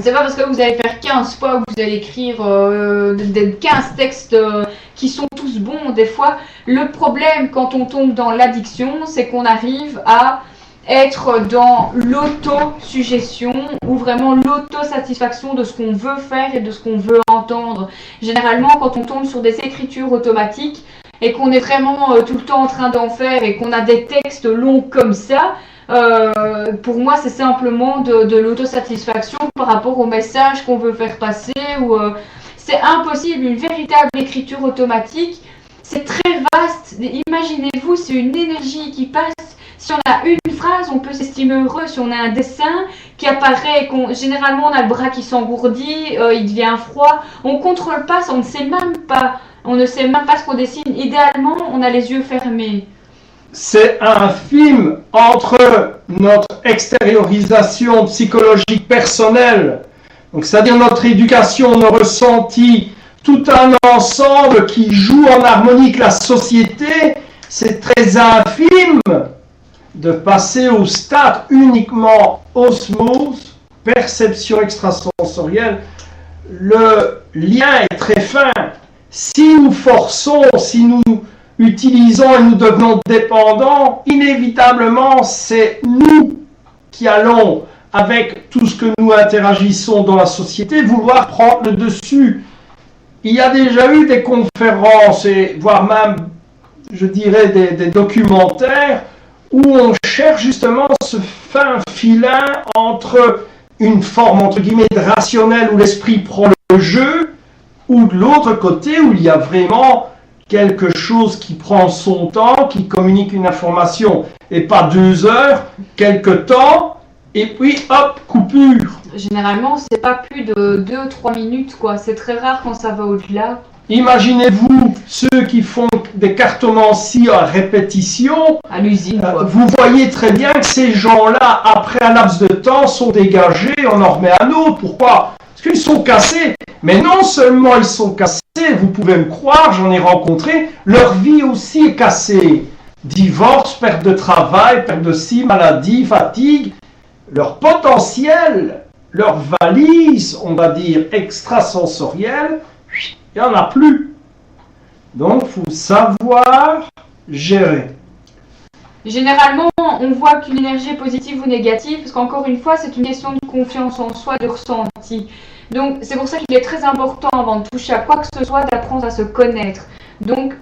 c'est pas parce que vous allez faire 15 fois ou vous allez écrire 15 textes qui sont tous bons. Des fois, le problème quand on tombe dans l'addiction, c'est qu'on arrive à être dans l'autosuggestion ou vraiment l'autosatisfaction de ce qu'on veut faire et de ce qu'on veut entendre. Généralement, quand on tombe sur des écritures automatiques et qu'on est vraiment tout le temps en train d'en faire et qu'on a des textes longs comme ça, pour moi, c'est simplement de l'autosatisfaction par rapport au message qu'on veut faire passer. C'est impossible, une véritable écriture automatique, c'est très vaste. Imaginez-vous, c'est une énergie qui passe. Si on a une phrase, on peut s'estimer heureux. Si on a un dessin qui apparaît, généralement on a le bras qui s'engourdit, il devient froid. On ne contrôle pas ça, on ne sait même pas ce qu'on dessine. Idéalement, on a les yeux fermés. C'est un film entre notre extériorisation psychologique personnelle, donc c'est-à-dire notre éducation, nos ressentis, tout un ensemble qui joue en harmonie avec la société. C'est très infime de passer au stade uniquement osmose, perception extrasensorielle. Le lien est très fin. Si nous forçons, si nous utilisons et nous devenons dépendants, inévitablement, c'est nous qui allons, avec tout ce que nous interagissons dans la société, vouloir prendre le dessus. Il y a déjà eu des conférences, et voire même, je dirais, des documentaires, où on cherche justement ce fin filin entre une forme, entre guillemets, de rationnel, où l'esprit prend le jeu, ou de l'autre côté, où il y a vraiment quelque chose qui prend son temps, qui communique une information, et pas 2 heures, quelque temps, et puis hop, coupure. Généralement, c'est pas plus de 2-3 minutes, quoi. C'est très rare quand ça va au-delà. Imaginez-vous ceux qui font des cartomancies à répétition. À l'usine, quoi. Vous voyez très bien que ces gens-là, après un laps de temps, sont dégagés, on en remet un autre. Pourquoi ? Parce qu'ils sont cassés. Mais non seulement ils sont cassés, vous pouvez me croire, j'en ai rencontré, leur vie aussi est cassée. Divorce, perte de travail, perte de scie, maladie, fatigue. Leur potentiel, leur valise, on va dire, extrasensorielle, il n'y en a plus. Donc, il faut savoir gérer. Généralement, on voit qu'une énergie est positive ou négative, parce qu'encore une fois, c'est une question de confiance en soi, de ressenti. Donc, c'est pour ça qu'il est très important, avant de toucher à quoi que ce soit, d'apprendre à se connaître. Donc,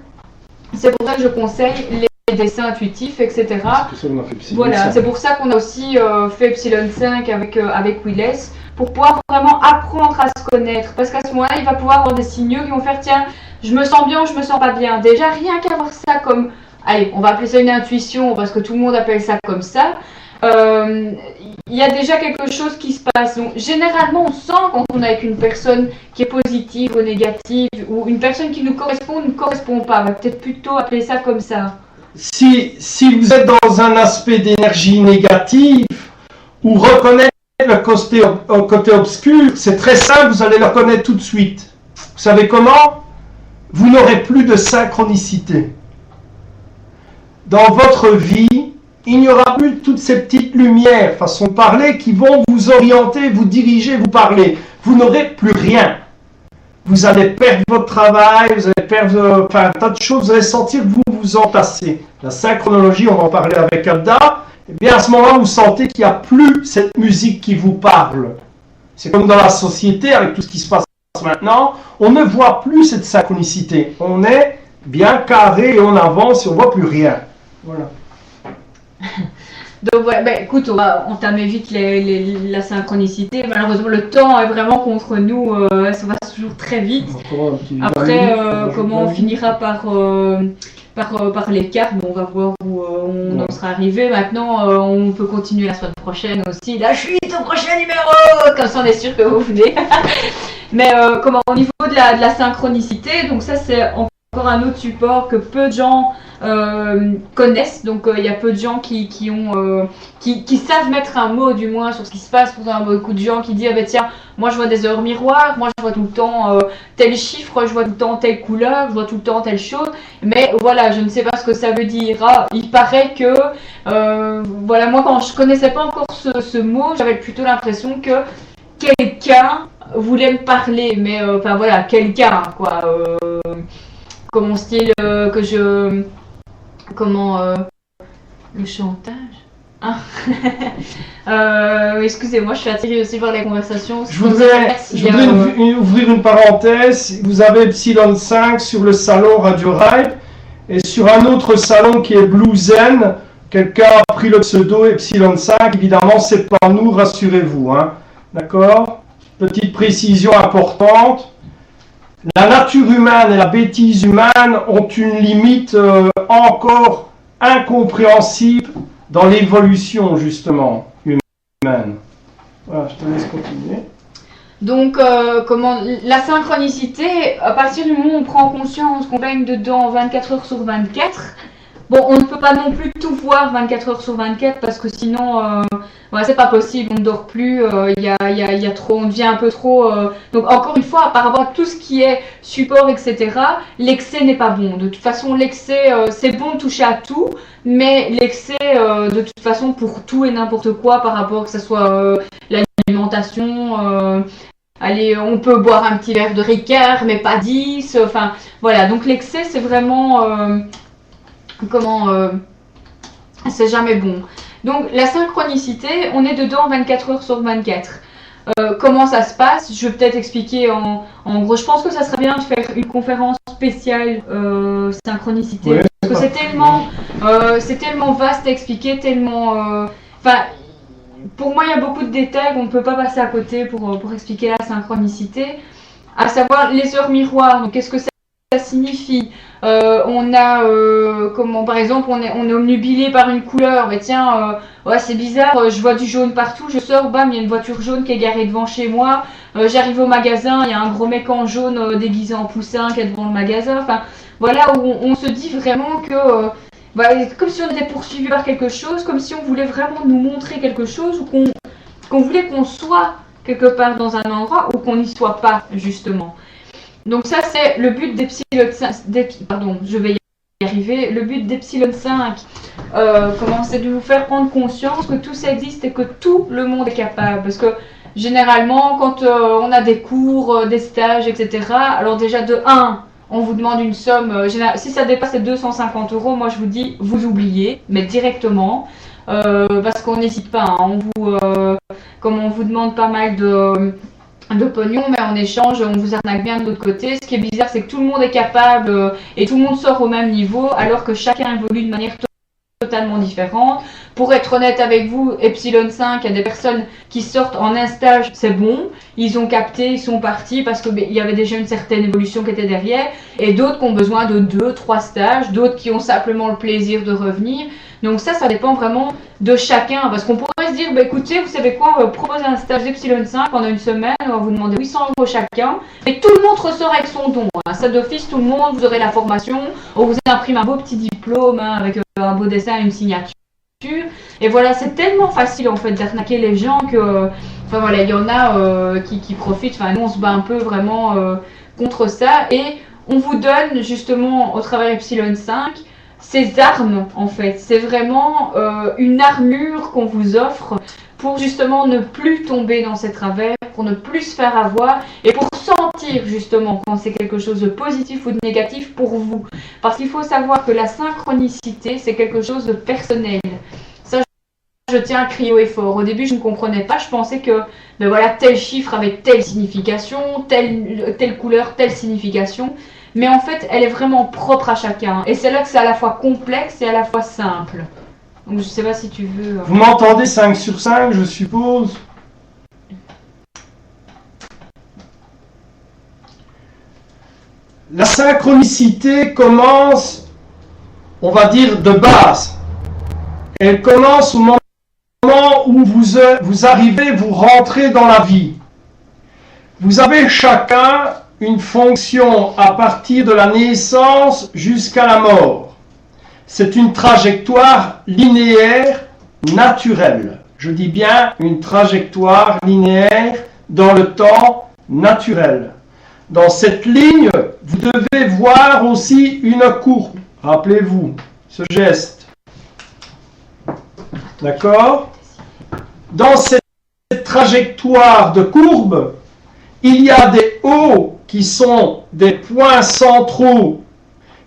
c'est pour ça que je conseille les dessins intuitifs, etc. Voilà, c'est pour ça qu'on a aussi fait Epsilon 5 avec Willis, pour pouvoir vraiment apprendre à se connaître. Parce qu'à ce moment-là, il va pouvoir avoir des signaux qui vont faire, tiens, je me sens bien ou je me sens pas bien. Déjà, rien qu'avoir ça comme, allez, on va appeler ça une intuition, parce que tout le monde appelle ça comme ça. Il y a déjà quelque chose qui se passe. Donc, généralement, on sent quand on est avec une personne qui est positive ou négative, ou une personne qui nous correspond ou ne correspond pas. On va peut-être plutôt appeler ça comme ça. Si vous êtes dans un aspect d'énergie négative, ou reconnaître le côté obscur, c'est très simple, vous allez le reconnaître tout de suite. Vous savez comment ? Vous n'aurez plus de synchronicité. Dans votre vie, il n'y aura plus toutes ces petites lumières, façon de parler, qui vont vous orienter, vous diriger, vous parler. Vous n'aurez plus rien. Vous allez perdre votre travail, vous allez perdre un tas de choses, vous allez sentir que vous vous entassez. La synchronologie, on va en parler avec Abda, et bien à ce moment-là, vous sentez qu'il n'y a plus cette musique qui vous parle. C'est comme dans la société, avec tout ce qui se passe maintenant, on ne voit plus cette synchronicité. On est bien carré et on avance et on ne voit plus rien. Voilà. Donc voilà, ben, écoute, on va entamer vite la synchronicité. Malheureusement, le temps est vraiment contre nous, ça va toujours très vite. Après, comment on finira par les cartes, bon, on va voir où on en sera arrivé. Maintenant, on peut continuer la semaine prochaine aussi. La chute au prochain numéro, comme ça on est sûr que vous venez. Mais comment au niveau de la synchronicité, donc ça c'est encore un autre support que peu de gens connaissent. Donc il y a peu de gens qui savent mettre un mot du moins sur ce qui se passe. Pour un beaucoup de gens qui disent ah ben tiens, moi je vois des heures miroirs, moi je vois tout le temps tel chiffre, je vois tout le temps telle couleur, je vois tout le temps telle chose. Mais voilà, je ne sais pas ce que ça veut dire. Ah, il paraît que voilà, moi quand je connaissais pas encore ce mot, j'avais plutôt l'impression que quelqu'un voulait me parler, mais enfin voilà, quelqu'un quoi. Comme mon style que je... Comment... le chantage hein. Excusez-moi, je suis attirée aussi par les conversations. Je voudrais ouvrir une parenthèse. Vous avez Epsilon 5 sur le salon Radio Ripe et sur un autre salon qui est Blue Zen. Quelqu'un a pris le pseudo Epsilon 5. Évidemment, c'est pas nous, rassurez-vous. Hein. D'accord? Petite précision importante. La nature humaine et la bêtise humaine ont une limite encore incompréhensible dans l'évolution, justement, humaine. Voilà, je te laisse continuer. Donc, la synchronicité, à partir du moment où on prend conscience qu'on baigne dedans 24 heures sur 24, bon, on ne peut pas non plus tout voir 24 heures sur 24 parce que sinon, c'est pas possible, on ne dort plus, y a trop, on devient un peu trop. Donc, encore une fois, par rapport à tout ce qui est support, etc., l'excès n'est pas bon. De toute façon, l'excès, c'est bon de toucher à tout, mais l'excès, de toute façon, pour tout et n'importe quoi, par rapport que ce soit l'alimentation, allez, on peut boire un petit verre de Ricard, mais pas 10, enfin, voilà. Donc, l'excès, c'est vraiment. C'est jamais bon. Donc la synchronicité, on est dedans 24 heures sur 24. Comment ça se passe? Je vais peut-être expliquer en gros. Je pense que ça serait bien de faire une conférence spéciale synchronicité. Ouais, parce que c'est tellement vaste à expliquer, tellement... pour moi, il y a beaucoup de détails qu'on ne peut pas passer à côté pour expliquer la synchronicité. À savoir les heures miroirs. Donc qu'est-ce que ça signifie? On a par exemple on est omnubilé par une couleur, mais tiens c'est bizarre, je vois du jaune partout, je sors, bam, il y a une voiture jaune qui est garée devant chez moi, j'arrive au magasin, il y a un gros mec en jaune déguisé en poussin qui est devant le magasin, enfin voilà où on se dit vraiment que comme si on était poursuivi par quelque chose, comme si on voulait vraiment nous montrer quelque chose ou qu'on voulait qu'on soit quelque part dans un endroit ou qu'on n'y soit pas justement. Donc ça c'est le but d'Epsilon 5, je vais y arriver. Le but d'Epsilon 5, c'est de vous faire prendre conscience que tout ça existe et que tout le monde est capable. Parce que généralement quand on a des cours, des stages, etc. Alors déjà de 1, on vous demande une somme, si ça dépasse les 250 €, moi je vous dis, vous oubliez, mais directement. Parce qu'on n'hésite pas, hein, on vous demande pas mal de pognon, mais en échange, on vous arnaque bien de l'autre côté. Ce qui est bizarre, c'est que tout le monde est capable et tout le monde sort au même niveau, alors que chacun évolue de manière totalement différente. Pour être honnête avec vous, Epsilon 5, il y a des personnes qui sortent en un stage, c'est bon, ils ont capté, ils sont partis parce qu'il y avait déjà une certaine évolution qui était derrière, et d'autres qui ont besoin de 2-3 stages, d'autres qui ont simplement le plaisir de revenir. Donc ça dépend vraiment de chacun, parce qu'on pourrait se dire, écoutez, vous savez quoi, on va proposer un stage d'Epsilon 5 pendant une semaine, on va vous demander 800 € chacun, et tout le monde ressort avec son don, hein. Ça d'office, tout le monde, vous aurez la formation, on vous imprime un beau petit diplôme, hein, avec un beau dessin et une signature, et voilà, c'est tellement facile en fait d'arnaquer les gens que, il y en a qui profitent, nous on se bat un peu vraiment contre ça, et on vous donne justement au travers Epsilon 5, ces armes en fait, c'est vraiment une armure qu'on vous offre pour justement ne plus tomber dans ces travers, pour ne plus se faire avoir et pour sentir justement quand c'est quelque chose de positif ou de négatif pour vous. Parce qu'il faut savoir que la synchronicité c'est quelque chose de personnel. Ça, je tiens à crier haut et fort. Au début je ne comprenais pas, je pensais que tel chiffre avait telle signification, telle couleur, telle signification. Mais en fait, elle est vraiment propre à chacun. Et c'est là que c'est à la fois complexe et à la fois simple. Donc je sais pas si tu veux... Vous m'entendez 5 sur 5, je suppose? La synchronicité commence, on va dire, de base. Elle commence au moment où vous arrivez, vous rentrez dans la vie. Vous avez chacun une fonction à partir de la naissance jusqu'à la mort. C'est une trajectoire linéaire naturelle. Je dis bien une trajectoire linéaire dans le temps naturel. Dans cette ligne, vous devez voir aussi une courbe. Rappelez-vous ce geste. D'accord? Dans cette trajectoire de courbe, il y a des hauts qui sont des points centraux,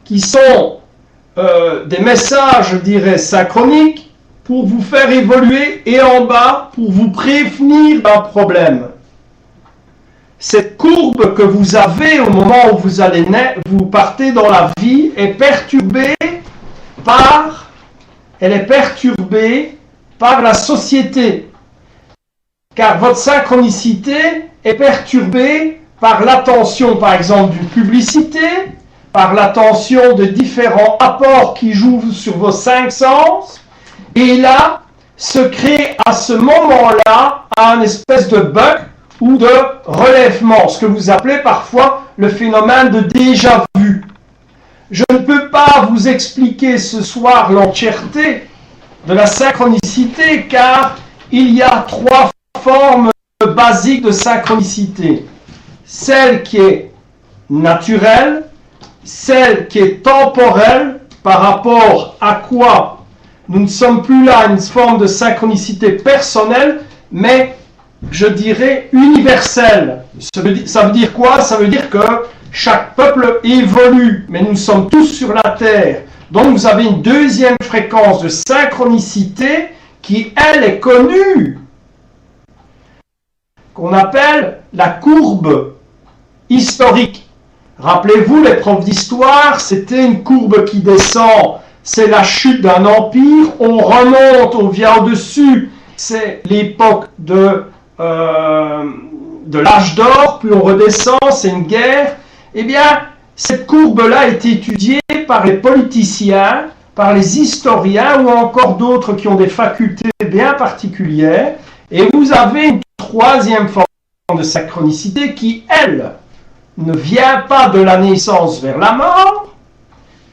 qui sont des messages, je dirais, synchroniques, pour vous faire évoluer, et en bas, pour vous prévenir d'un problème. Cette courbe que vous avez au moment où vous allez naître, vous partez dans la vie, est perturbée par la société. Car votre synchronicité est perturbée par l'attention, par exemple, d'une publicité, par l'attention de différents apports qui jouent sur vos 5 sens, et là, se crée à ce moment-là un espèce de bug ou de relèvement, ce que vous appelez parfois le phénomène de déjà-vu. Je ne peux pas vous expliquer ce soir l'entièreté de la synchronicité, car il y a 3 formes basiques de synchronicité. Celle qui est naturelle, celle qui est temporelle, par rapport à quoi nous ne sommes plus là à une forme de synchronicité personnelle, mais je dirais universelle. Ça veut dire quoi? Ça veut dire que chaque peuple évolue, mais nous sommes tous sur la Terre. Donc vous avez une deuxième fréquence de synchronicité qui, elle, est connue, qu'on appelle la courbe historique. Rappelez-vous, les profs d'histoire, c'était une courbe qui descend. C'est la chute d'un empire, on remonte, on vient au-dessus. C'est l'époque de l'âge d'or, puis on redescend, c'est une guerre. Eh bien, cette courbe-là a été étudiée par les politiciens, par les historiens ou encore d'autres qui ont des facultés bien particulières. Et vous avez une troisième forme de synchronicité qui, elle, ne vient pas de la naissance vers la mort,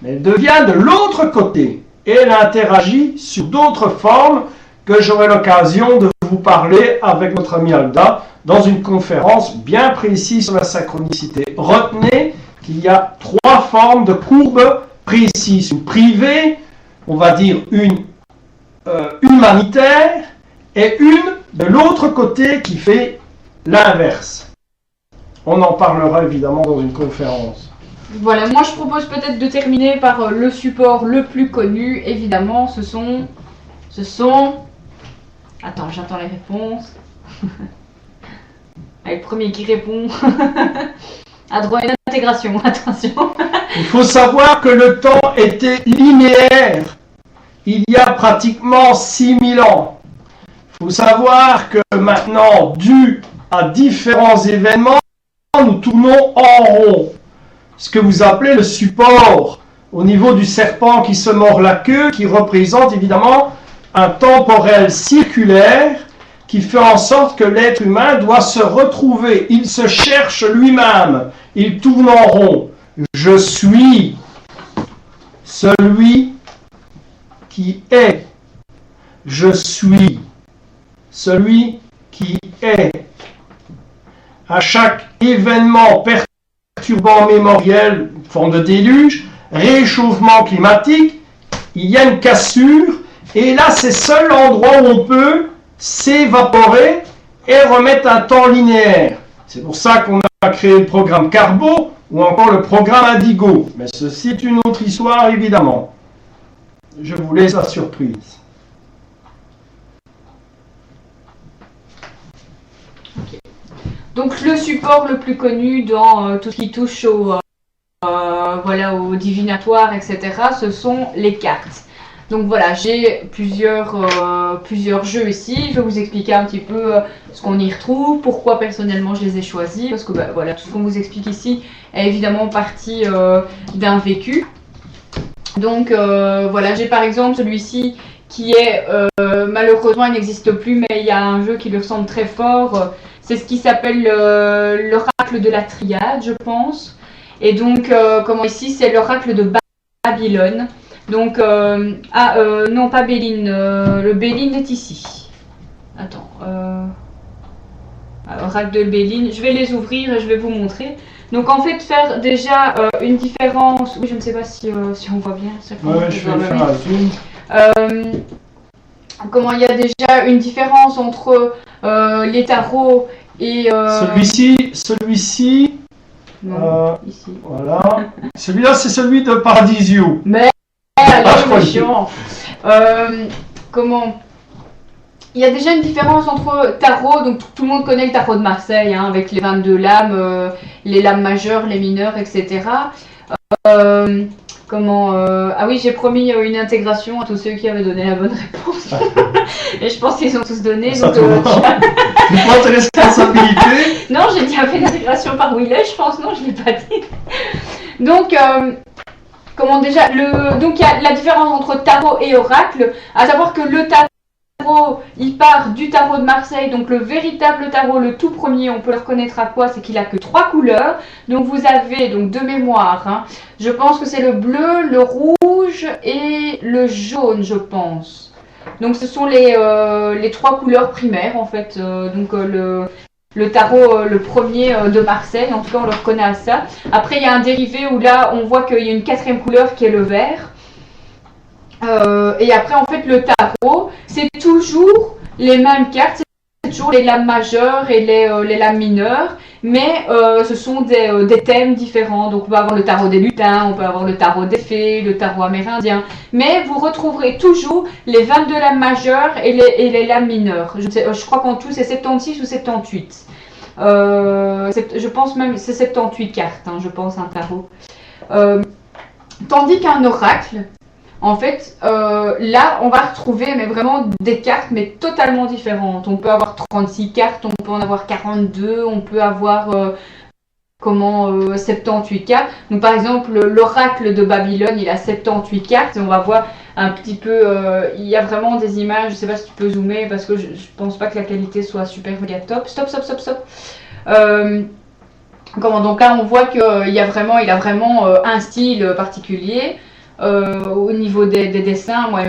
mais elle devient de l'autre côté. Et elle interagit sur d'autres formes que j'aurai l'occasion de vous parler avec notre ami Alda dans une conférence bien précise sur la synchronicité. Retenez qu'il y a 3 formes de courbes précises. Une privée, on va dire une humanitaire, et une de l'autre côté qui fait l'inverse. On en parlera évidemment dans une conférence. Voilà, moi je propose peut-être de terminer par le support le plus connu. Évidemment, ce sont... Attends, j'attends les réponses. Allez, le premier qui répond. À droit une intégration, attention. Il faut savoir que le temps était linéaire. Il y a pratiquement 6000 ans. Il faut savoir que maintenant, dû à différents événements, nous tournons en rond. Ce que vous appelez le support au niveau du serpent qui se mord la queue, qui représente évidemment un temporel circulaire qui fait en sorte que l'être humain doit se retrouver. Il se cherche lui-même. Il tourne en rond. Je suis celui qui est. Je suis celui qui est. À chaque événement perturbant mémoriel, forme de déluge, réchauffement climatique, il y a une cassure, et là c'est seul l'endroit où on peut s'évaporer et remettre un temps linéaire. C'est pour ça qu'on a créé le programme Carbo ou encore le programme Indigo. Mais ceci est une autre histoire évidemment. Je vous laisse la surprise. Okay. Donc le support le plus connu dans tout ce qui touche au divinatoire, etc., ce sont les cartes. Donc voilà, j'ai plusieurs jeux ici. Je vais vous expliquer un petit peu ce qu'on y retrouve, pourquoi personnellement je les ai choisis, parce que voilà, tout ce qu'on vous explique ici est évidemment partie d'un vécu. Donc voilà, j'ai par exemple celui-ci qui est, malheureusement il n'existe plus, mais il y a un jeu qui lui ressemble très fort. C'est ce qui s'appelle l'oracle l'oracle de la triade, je pense. Et donc, comment ici, c'est l'oracle de Babylone. Donc, non, pas Béline, le Béline est ici. Attends, oracle de Béline, je vais les ouvrir et je vais vous montrer. Donc, en fait, faire déjà une différence. Oui, je ne sais pas si on voit bien. Ouais, je vais faire un zoom. Comment il y a déjà une différence entre les tarots et. Celui-ci. Non, ici. Voilà. Celui-là, c'est celui de Paradisio. Mais alors, chiant. Comment il y a déjà une différence entre tarot, donc tout le monde connaît le tarot de Marseille, hein, avec les 22 lames, les lames majeures, les mineures, etc. Ah oui, j'ai promis une intégration à tous ceux qui avaient donné la bonne réponse. Et je pense qu'ils ont tous donné. Ça Donc, tu prends tes responsabilités. Non, j'ai dit fait l'intégration par Willet, je pense. Non, je ne l'ai pas dit. Donc, donc il y a la différence entre tarot et oracle, à savoir que le tarot, il part du tarot de Marseille, donc le véritable tarot, le tout premier, on peut le reconnaître à quoi? C'est qu'il a que 3 couleurs. Donc vous avez, donc de mémoire, hein, je pense que c'est le bleu, le rouge et le jaune, je pense. Donc ce sont les 3 couleurs primaires en fait. Donc le tarot, le premier de Marseille, en tout cas on le reconnaît à ça. Après il y a un dérivé où là on voit qu'il y a une 4e couleur qui est le vert. Et après en fait le tarot, c'est toujours les mêmes cartes, c'est toujours les lames majeures et les lames mineures, mais ce sont des thèmes différents. Donc on peut avoir le tarot des lutins, on peut avoir le tarot des fées, le tarot amérindien, mais vous retrouverez toujours les 22 lames majeures et les lames mineures. Je crois qu'en tout c'est 76 ou 78. Je pense même c'est 78 cartes, hein, je pense, un tarot. Tandis qu'un oracle, en fait, là, on va retrouver mais vraiment des cartes, mais totalement différentes. On peut avoir 36 cartes, on peut en avoir 42, on peut avoir 78 cartes. Donc, par exemple, l'oracle de Babylone, il a 78 cartes. Et on va voir un petit peu, il y a vraiment des images, je sais pas si tu peux zoomer, parce que je pense pas que la qualité soit super méga top. Stop. Donc là, on voit qu'il a vraiment un style particulier. Au niveau des dessins, moi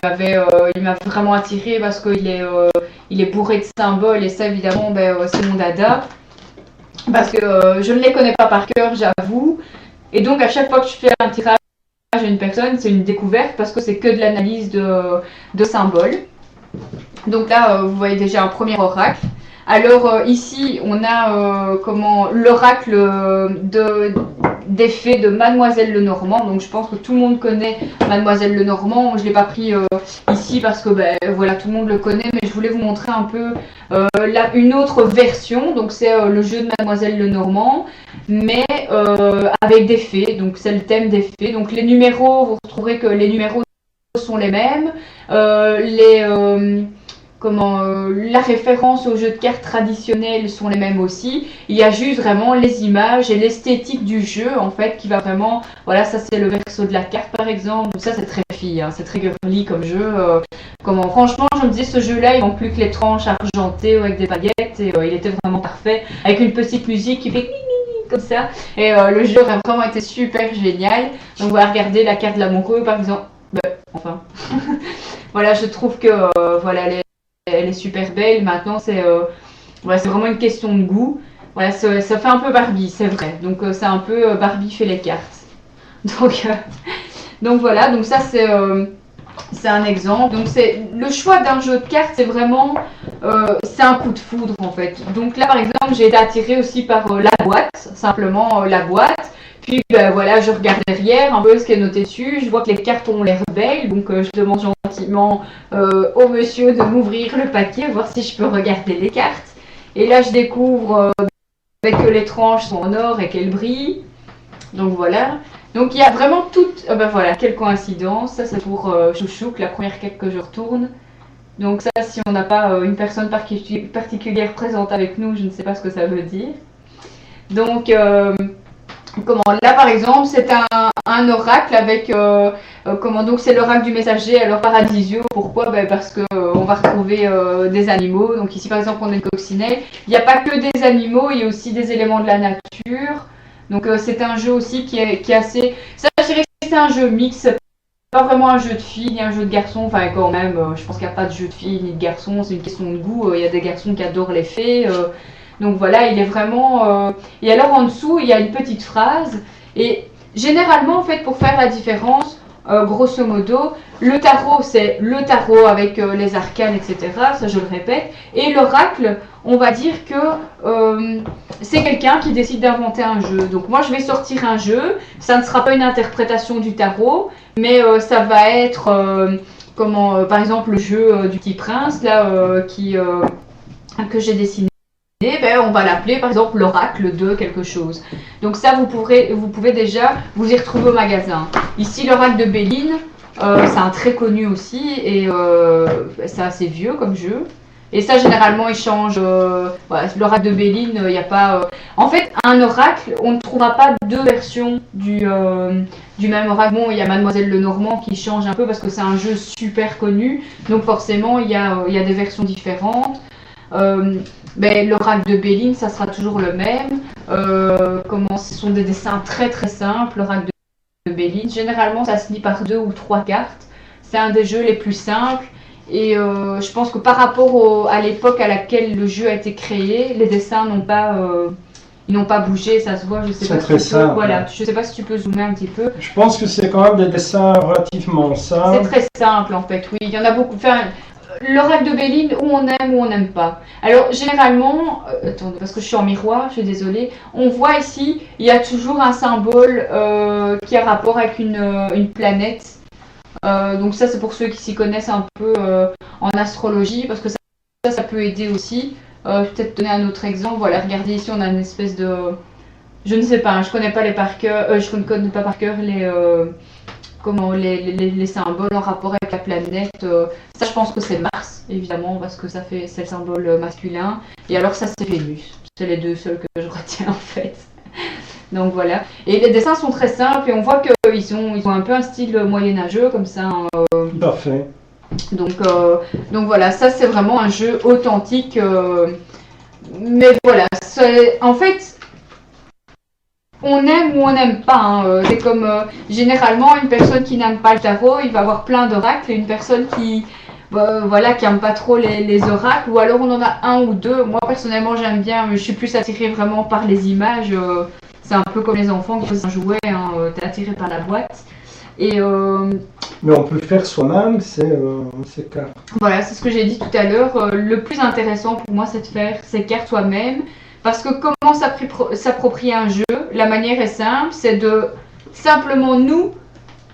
il m'a vraiment attiré parce qu'il est bourré de symboles et ça évidemment c'est mon dada parce que je ne les connais pas par cœur, j'avoue, et donc à chaque fois que je fais un tirage à une personne, c'est une découverte parce que c'est que de l'analyse de symboles. Donc là vous voyez déjà un premier oracle. Alors ici on a l'oracle des fées de Mademoiselle Lenormand. Donc je pense que tout le monde connaît Mademoiselle Lenormand. Je ne l'ai pas pris ici parce que voilà, tout le monde le connaît, mais je voulais vous montrer un peu une autre version. Donc c'est le jeu de Mademoiselle Lenormand, mais avec des fées. Donc c'est le thème des fées. Donc les numéros, vous retrouverez que les numéros sont les mêmes. La référence aux jeux de cartes traditionnels sont les mêmes aussi. Il y a juste vraiment les images et l'esthétique du jeu en fait qui va vraiment. Voilà, ça c'est le verso de la carte par exemple. Ça c'est très fille, hein, c'est très girly comme jeu. Franchement, je me dis ce jeu-là, il manque plus que les tranches argentées avec des baguettes et il était vraiment parfait avec une petite musique qui fait comme ça. Et le jeu a vraiment été super génial. Donc on va regarder la carte de l'amoureux par exemple. Voilà, je trouve que elle est super belle. Maintenant, c'est vraiment une question de goût. Voilà, ça fait un peu Barbie, c'est vrai. Donc, c'est un peu Barbie fait les cartes. Donc voilà, donc ça, c'est un exemple. Donc, le choix d'un jeu de cartes, c'est vraiment c'est un coup de foudre, en fait. Donc là, par exemple, j'ai été attirée aussi par la boîte, simplement la boîte. Puis voilà, je regarde derrière un peu ce qui est noté dessus, je vois que les cartes ont l'air belles, donc je demande gentiment au monsieur de m'ouvrir le paquet, voir si je peux regarder les cartes. Et là je découvre que les tranches sont en or et qu'elles brillent. Donc voilà. Donc il y a vraiment toutes... voilà, quelle coïncidence. Ça c'est pour Chouchouk, la première carte que je retourne. Donc ça, si on n'a pas une personne particulière présente avec nous, je ne sais pas ce que ça veut dire. Donc... Comment là par exemple c'est un oracle avec comment donc c'est l'oracle du messager alors paradisio. Pourquoi? Ben, parce que on va retrouver des animaux. Donc ici par exemple on a une coccinelle. Il n'y a pas que des animaux, il y a aussi des éléments de la nature. Donc c'est un jeu aussi qui est assez. Ça je dirais que c'est un jeu mix. C'est pas vraiment un jeu de filles ni un jeu de garçons. Enfin quand même, je pense qu'il n'y a pas de jeu de filles ni de garçons. C'est une question de goût. Il y a des garçons qui adorent les fées. Donc voilà, il est vraiment. Et alors en dessous, il y a une petite phrase. Et généralement, en fait, pour faire la différence, grosso modo, le tarot, c'est le tarot avec les arcanes, etc. Ça, je le répète. Et l'oracle, on va dire que c'est quelqu'un qui décide d'inventer un jeu. Donc moi, je vais sortir un jeu. Ça ne sera pas une interprétation du tarot, mais ça va être, par exemple, le jeu du Petit Prince, là, que j'ai dessiné. Ben, on va l'appeler par exemple l'oracle de quelque chose. Donc ça, vous pouvez déjà vous y retrouver au magasin. Ici, l'oracle de Béline, c'est un très connu aussi et c'est assez vieux comme jeu. Et ça, généralement, il change. Voilà, l'oracle de Béline, il n'y a pas. En fait, un oracle, on ne trouvera pas deux versions du même oracle. Bon, il y a Mademoiselle Lenormand qui change un peu parce que c'est un jeu super connu. Donc forcément, il y a des versions différentes. Ben, l'oracle de Béline, ça sera toujours le même. Ce sont des dessins très très simples, l'oracle de Béline. Généralement, ça se lit par 2 ou 3 cartes. C'est un des jeux les plus simples. Et je pense que par rapport à l'époque à laquelle le jeu a été créé, les dessins ils n'ont pas bougé, ça se voit. Je sais pas très simple. Voilà, je sais pas si tu peux zoomer un petit peu. Je pense que c'est quand même des dessins relativement simples. C'est très simple en fait, oui. Il y en a beaucoup. Enfin, l'oracle de Béline, où on aime ou on n'aime pas. Alors généralement, attendez, parce que je suis en miroir, je suis désolée, on voit ici, il y a toujours un symbole qui a rapport avec une planète. Donc ça c'est pour ceux qui s'y connaissent un peu en astrologie, parce que ça peut aider aussi. Je vais peut-être donner un autre exemple. Voilà, regardez ici, on a une espèce de... Je ne sais pas, hein, je connais pas les par cœur, je ne connais pas par cœur les symboles en rapport avec la planète. Ça, je pense que c'est Mars, évidemment, parce que c'est le symbole masculin. Et alors ça, c'est Vénus. C'est les deux seuls que je retiens, en fait. Donc voilà. Et les dessins sont très simples et on voit qu'ils ont un peu un style moyenâgeux, comme ça. Tout à fait. Donc voilà, ça, c'est vraiment un jeu authentique. Mais voilà, en fait... On aime ou on n'aime pas. Hein. C'est comme généralement une personne qui n'aime pas le tarot, il va avoir plein d'oracles. Et une personne qui aime pas trop les oracles, ou alors on en a un ou deux. Moi personnellement j'aime bien, mais je suis plus attirée vraiment par les images. C'est un peu comme les enfants qui posent un jouet, hein, t'es attiré par la boîte. Et mais on peut faire soi-même ces cartes. Voilà, c'est ce que j'ai dit tout à l'heure. Le plus intéressant pour moi, c'est de faire ces cartes soi-même. Parce que comment s'approprier un jeu, la manière est simple, c'est de simplement nous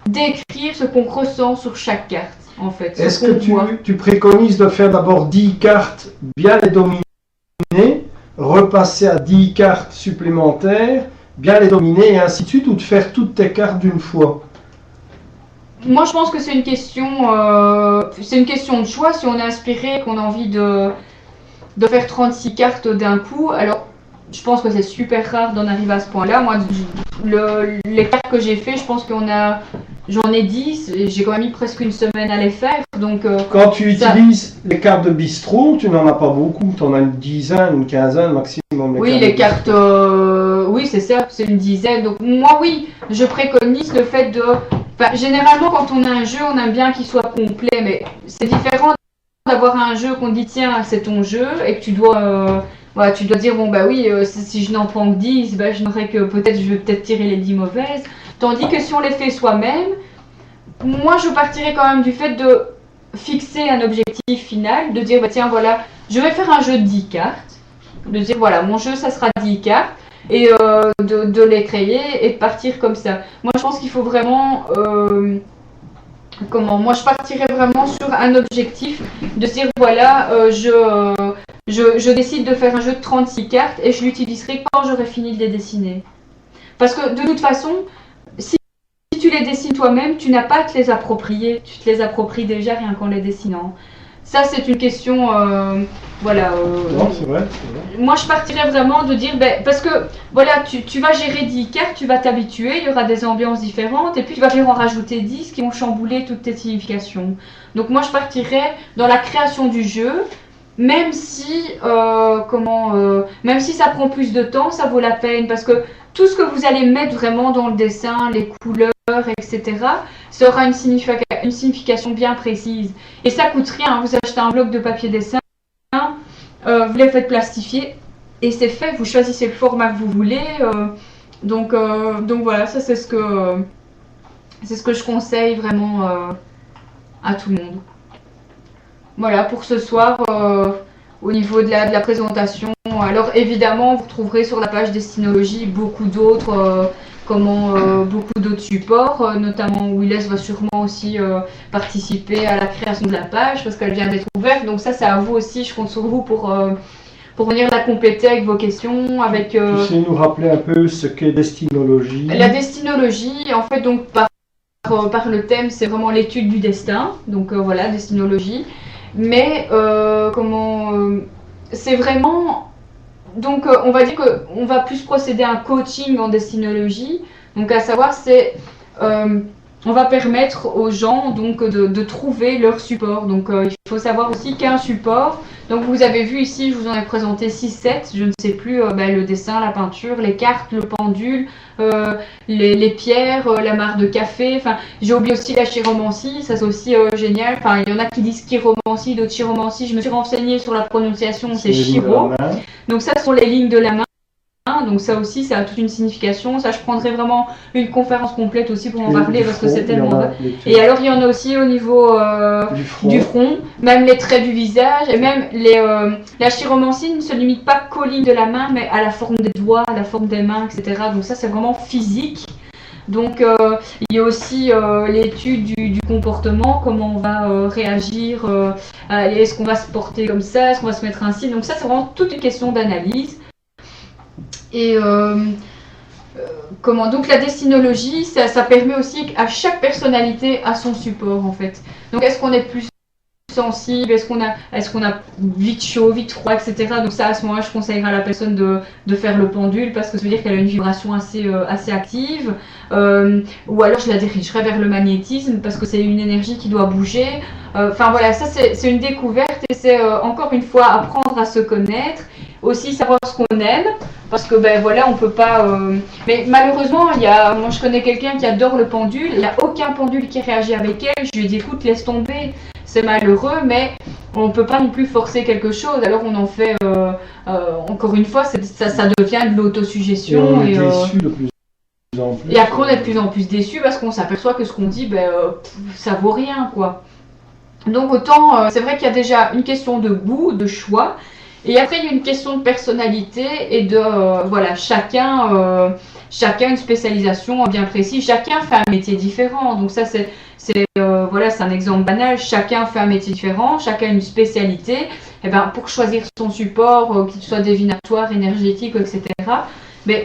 décrire ce qu'on ressent sur chaque carte, en fait. Est-ce que tu préconises de faire d'abord 10 cartes, bien les dominer, repasser à 10 cartes supplémentaires, bien les dominer et ainsi de suite, ou de faire toutes tes cartes d'une fois? Moi, je pense que c'est une question de choix. Si on est inspiré, qu'on a envie de faire 36 cartes d'un coup, alors je pense que c'est super rare d'en arriver à ce point-là. Moi, les cartes que j'ai fait, je pense j'en ai 10 et j'ai quand même mis presque une semaine à les faire. Donc, quand tu utilises les cartes de bistrot, tu n'en as pas beaucoup, tu en as une dizaine, une quinzaine maximum. Oui, les cartes, oui, c'est ça, c'est une dizaine. Donc moi, oui, je préconise le fait de... Enfin, généralement, quand on a un jeu, on aime bien qu'il soit complet, mais c'est différent d'avoir un jeu qu'on dit tiens c'est ton jeu et que tu dois dire bon bah oui si je n'en prends que 10 bah, je n'aurais que je vais peut-être tirer les 10 mauvaises, tandis que si on les fait soi-même, moi je partirais quand même du fait de fixer un objectif final, de dire bah tiens voilà je vais faire un jeu de 10 cartes, de dire voilà mon jeu ça sera 10 cartes et de les créer et de partir comme ça. Moi je pense qu'il faut vraiment moi je partirais vraiment sur un objectif de se dire voilà je décide de faire un jeu de 36 cartes et je l'utiliserai quand j'aurai fini de les dessiner, parce que de toute façon si tu les dessines toi-même tu n'as pas à te les approprier, tu te les appropries déjà rien qu'en les dessinant. Ça, c'est une question, voilà. Non, c'est vrai. Moi, je partirais vraiment de dire, parce que voilà, tu vas gérer 10 cartes, tu vas t'habituer, il y aura des ambiances différentes, et puis tu vas venir en rajouter 10 qui vont chambouler toutes tes significations. Donc moi, je partirais dans la création du jeu, même si, même si ça prend plus de temps, ça vaut la peine, parce que tout ce que vous allez mettre vraiment dans le dessin, les couleurs, etc., ça aura une signification bien précise. Et ça coûte rien, vous achetez un bloc de papier dessin, vous les faites plastifier et c'est fait, vous choisissez le format que vous voulez. Donc voilà, ça c'est ce que je conseille vraiment à tout le monde. Voilà pour ce soir au niveau de la présentation. Alors évidemment, vous trouverez sur la page Destinologie beaucoup d'autres supports, notamment Willès va sûrement aussi participer à la création de la page parce qu'elle vient d'être ouverte. Donc ça, c'est à vous aussi, je compte sur vous pour venir la compléter avec vos questions. Avec, Tu sais nous rappeler un peu ce qu'est Destinologie? La Destinologie, en fait, donc par le thème, c'est vraiment l'étude du destin. Donc voilà, Destinologie. Mais c'est vraiment... Donc, on va dire qu'on va plus procéder à un coaching en destinologie. Donc, à savoir, on va permettre aux gens donc de trouver leur support. Donc, il faut savoir aussi qu'un support. Donc, vous avez vu ici, je vous en ai présenté 6-7, je ne sais plus, le dessin, la peinture, les cartes, le pendule, les pierres, la mare de café. Enfin, j'ai oublié aussi la chiromancie, ça c'est aussi génial. Enfin, il y en a qui disent chiromancie, d'autres chiromancie. Je me suis renseignée sur la prononciation, c'est chiro. Donc ça, ce sont les lignes de la main. Donc ça aussi, ça a toute une signification. Ça, je prendrai vraiment une conférence complète aussi pour en parler parce que c'est tellement... Et alors, il y en a aussi au niveau du front, même les traits du visage, et même la chiromancie ne se limite pas qu'aux lignes de la main, mais à la forme des doigts, à la forme des mains, etc. Donc ça, c'est vraiment physique. Donc il y a aussi l'étude du comportement, comment on va réagir, est-ce qu'on va se porter comme ça, est-ce qu'on va se mettre ainsi. Donc ça, c'est vraiment toute une question d'analyse. Et donc la destinologie, ça permet aussi à chaque personnalité à son support en fait. Donc est-ce qu'on est plus sensible, est-ce qu'on a vite chaud, vite froid, etc. Donc ça, à ce moment-là, je conseillerais à la personne de faire le pendule parce que ça veut dire qu'elle a une vibration assez active. Ou alors je la dirigerais vers le magnétisme parce que c'est une énergie qui doit bouger. Enfin voilà, ça c'est une découverte et c'est encore une fois apprendre à se connaître, aussi savoir ce qu'on aime. Parce que voilà, on peut pas. Mais malheureusement, moi je connais quelqu'un qui adore le pendule. Il n'y a aucun pendule qui réagit avec elle. Je lui ai dit écoute, laisse tomber. C'est malheureux, mais on ne peut pas non plus forcer quelque chose. Alors on en fait. Encore une fois, ça devient de l'autosuggestion. Et on est déçu de plus en plus. Et après, on est de plus en plus déçu parce qu'on s'aperçoit que ce qu'on dit, ça vaut rien, quoi. Donc autant, c'est vrai qu'il y a déjà une question de goût, de choix. Et après, il y a une question de personnalité et de, chacun une spécialisation bien précise. Chacun fait un métier différent. Donc ça, c'est un exemple banal. Chacun fait un métier différent, chacun a une spécialité. Et pour choisir son support, qu'il soit divinatoire, énergétique, etc.,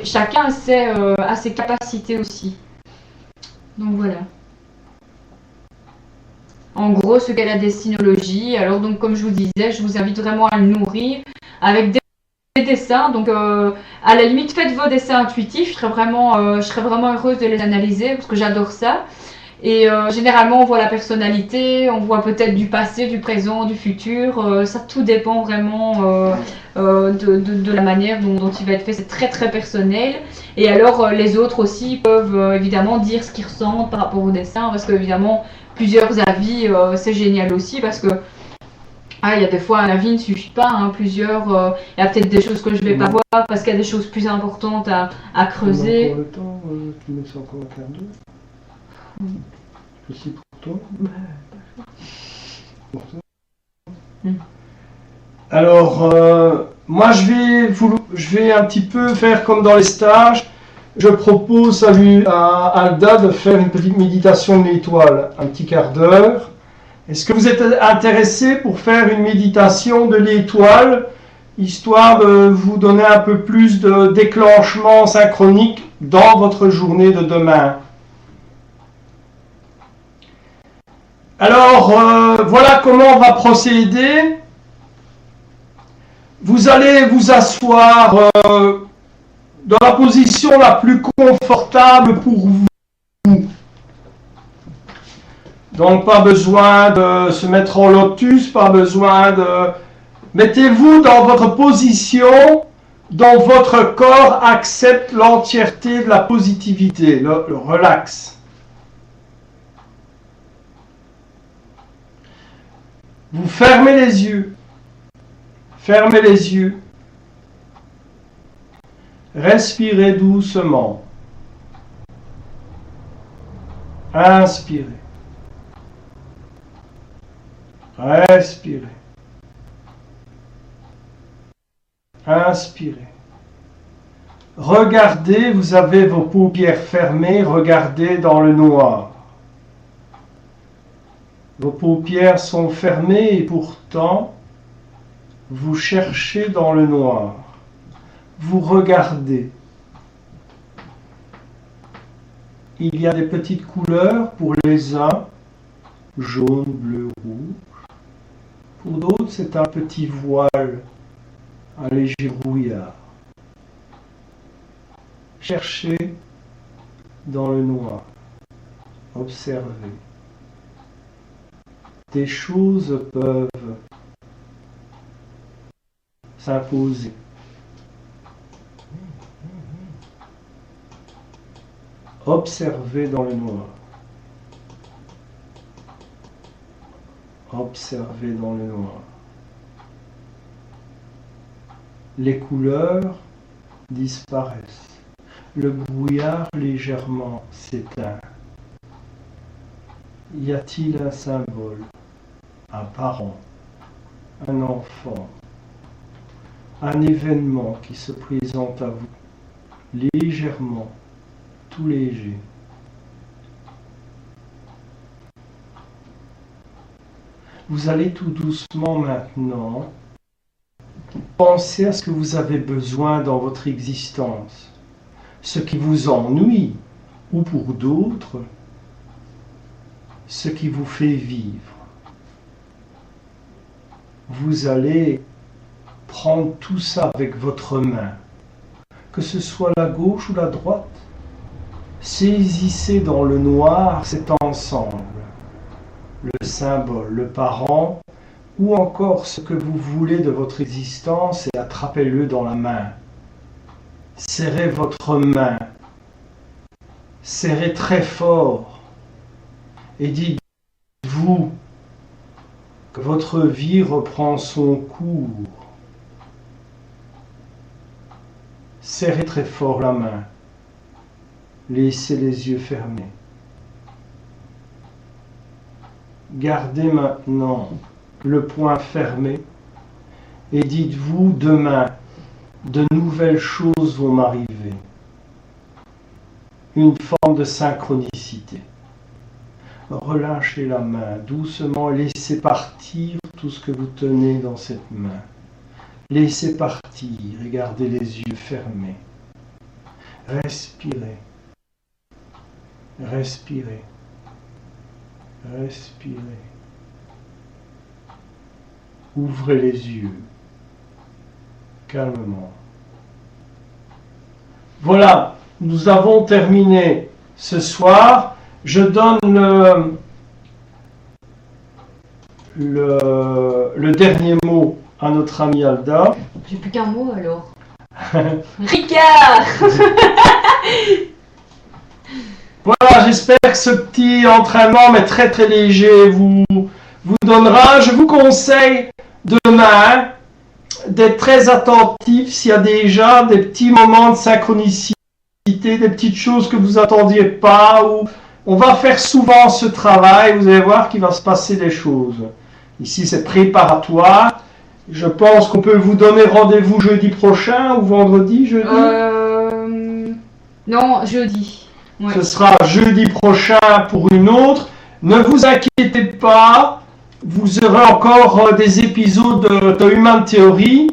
chacun a ses capacités aussi. Donc voilà. En gros, ce qu'est la destinologie. Alors donc, comme je vous disais, je vous invite vraiment à le nourrir avec des dessins. Donc, à la limite, faites vos dessins intuitifs. Je serais vraiment heureuse de les analyser parce que j'adore ça. Et généralement, on voit la personnalité, on voit peut-être du passé, du présent, du futur. Ça, tout dépend vraiment de la manière dont il va être fait. C'est très très personnel. Et alors, les autres aussi peuvent évidemment dire ce qu'ils ressentent par rapport au dessin parce que évidemment, plusieurs avis, c'est génial aussi parce que il y a des fois un avis ne suffit pas, plusieurs. Il y a peut-être des choses que je ne vais pas voir parce qu'il y a des choses plus importantes à creuser. Pour le temps, tu mets ça encore à faire deux. Aussi pour toi. Pour toi. Alors, moi je vais un petit peu faire comme dans les stages. Je propose à Alda de faire une petite méditation de l'étoile, un petit quart d'heure. Est-ce que vous êtes intéressé pour faire une méditation de l'étoile, histoire de vous donner un peu plus de déclenchement synchronique dans votre journée de demain? Alors, voilà comment on va procéder. Vous allez vous asseoir dans la position la plus confortable pour vous. Donc, pas besoin de se mettre en lotus, pas besoin de... Mettez-vous dans votre position dont votre corps accepte l'entièreté de la positivité, le relax. Vous fermez les yeux. Fermez les yeux. Respirez doucement. Inspirez. Respirez. Inspirez. Regardez, vous avez vos paupières fermées, regardez dans le noir. Vos paupières sont fermées et pourtant, vous cherchez dans le noir. Vous regardez. Il y a des petites couleurs pour les uns, jaune, bleu, rouge. Pour d'autres, c'est un petit voile, un léger brouillard. Cherchez dans le noir. Observez. Des choses peuvent s'imposer. Observez dans le noir. Observez dans le noir. Les couleurs disparaissent. Le brouillard légèrement s'éteint. Y a-t-il un symbole, un parent, un enfant, un événement qui se présente à vous, légèrement, tout léger? Vous allez tout doucement maintenant penser à ce que vous avez besoin dans votre existence, ce qui vous ennuie, ou pour d'autres, ce qui vous fait vivre. Vous allez prendre tout ça avec votre main, que ce soit la gauche ou la droite. Saisissez dans le noir cet ensemble, le symbole, le parent, ou encore ce que vous voulez de votre existence et attrapez-le dans la main. Serrez votre main, serrez très fort et dites-vous que votre vie reprend son cours. Serrez très fort la main, laissez les yeux fermés. Gardez maintenant le poing fermé et dites-vous demain, de nouvelles choses vont m'arriver. Une forme de synchronicité. Relâchez la main doucement, laissez partir tout ce que vous tenez dans cette main. Laissez partir et gardez les yeux fermés. Respirez. Respirez. Respirez. Ouvrez les yeux. Calmement. Voilà, nous avons terminé ce soir. Je donne le dernier mot à notre ami Alda. J'ai plus qu'un mot alors. Ricard. Voilà, j'espère que ce petit entraînement, mais très très léger, vous donnera. Je vous conseille demain d'être très attentif s'il y a déjà des petits moments de synchronicité, des petites choses que vous attendiez pas. Ou on va faire souvent ce travail, vous allez voir qu'il va se passer des choses. Ici, c'est préparatoire. Je pense qu'on peut vous donner rendez-vous jeudi prochain ou vendredi, jeudi Non, jeudi. Ouais. Ce sera jeudi prochain pour une autre. Ne vous inquiétez pas, vous aurez encore des épisodes de Human Theory.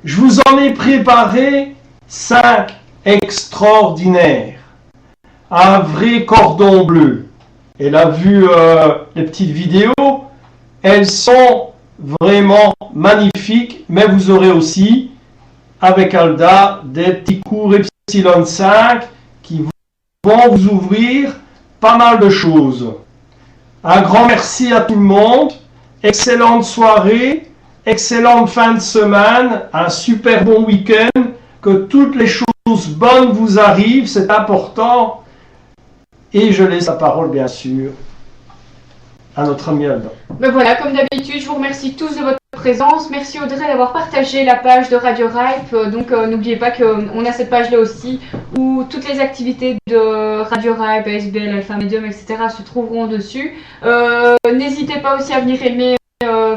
Je vous en ai préparé 5 extraordinaires. Un vrai cordon bleu. elle a vu les petites vidéos. Elles sont vraiment magnifiques, mais vous aurez aussi, avec Alda, des petits cours Epsilon 5 qui vont vous ouvrir pas mal de choses. Un grand merci à tout le monde. Excellente soirée, excellente fin de semaine, un super bon week-end. Que toutes les choses bonnes vous arrivent, c'est important. Et je laisse la parole, bien sûr, à notre ami Alda. Ben voilà, comme d'habitude, je vous remercie tous de votre présence. Merci Audrey d'avoir partagé la page de Radio Ripe. Donc n'oubliez pas qu'on a cette page-là aussi où toutes les activités de Radio Ripe, ASBL, Alpha Medium, etc. se trouveront dessus. N'hésitez pas aussi à venir aimer,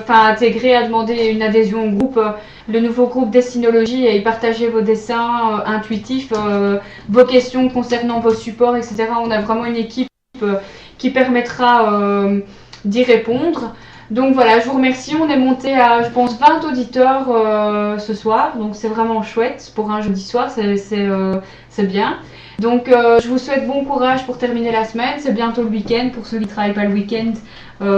intégrer, à demander une adhésion au groupe, le nouveau groupe Dessinologie, et y partager vos dessins intuitifs, vos questions concernant vos supports, etc. On a vraiment une équipe qui permettra d'y répondre. Donc voilà, je vous remercie. On est monté à, je pense, 20 auditeurs ce soir. Donc c'est vraiment chouette pour un jeudi soir, c'est bien. Donc je vous souhaite bon courage pour terminer la semaine. C'est bientôt le week-end. Pour ceux qui ne travaillent pas le week-end,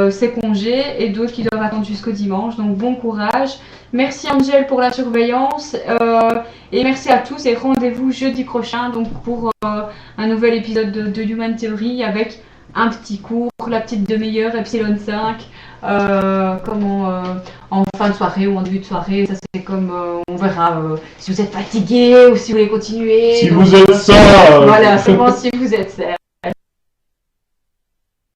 c'est congé. Et d'autres qui doivent attendre jusqu'au dimanche. Donc bon courage. Merci Angel pour la surveillance. Et merci à tous. Et rendez-vous jeudi prochain donc pour un nouvel épisode de Human Theory avec un petit cours, la petite demi-heure, Epsilon 5, en fin de soirée ou en début de soirée, ça c'est comme, on verra si vous êtes fatigué ou si vous voulez continuer. Si vous êtes ça Voilà, seulement si vous êtes ça.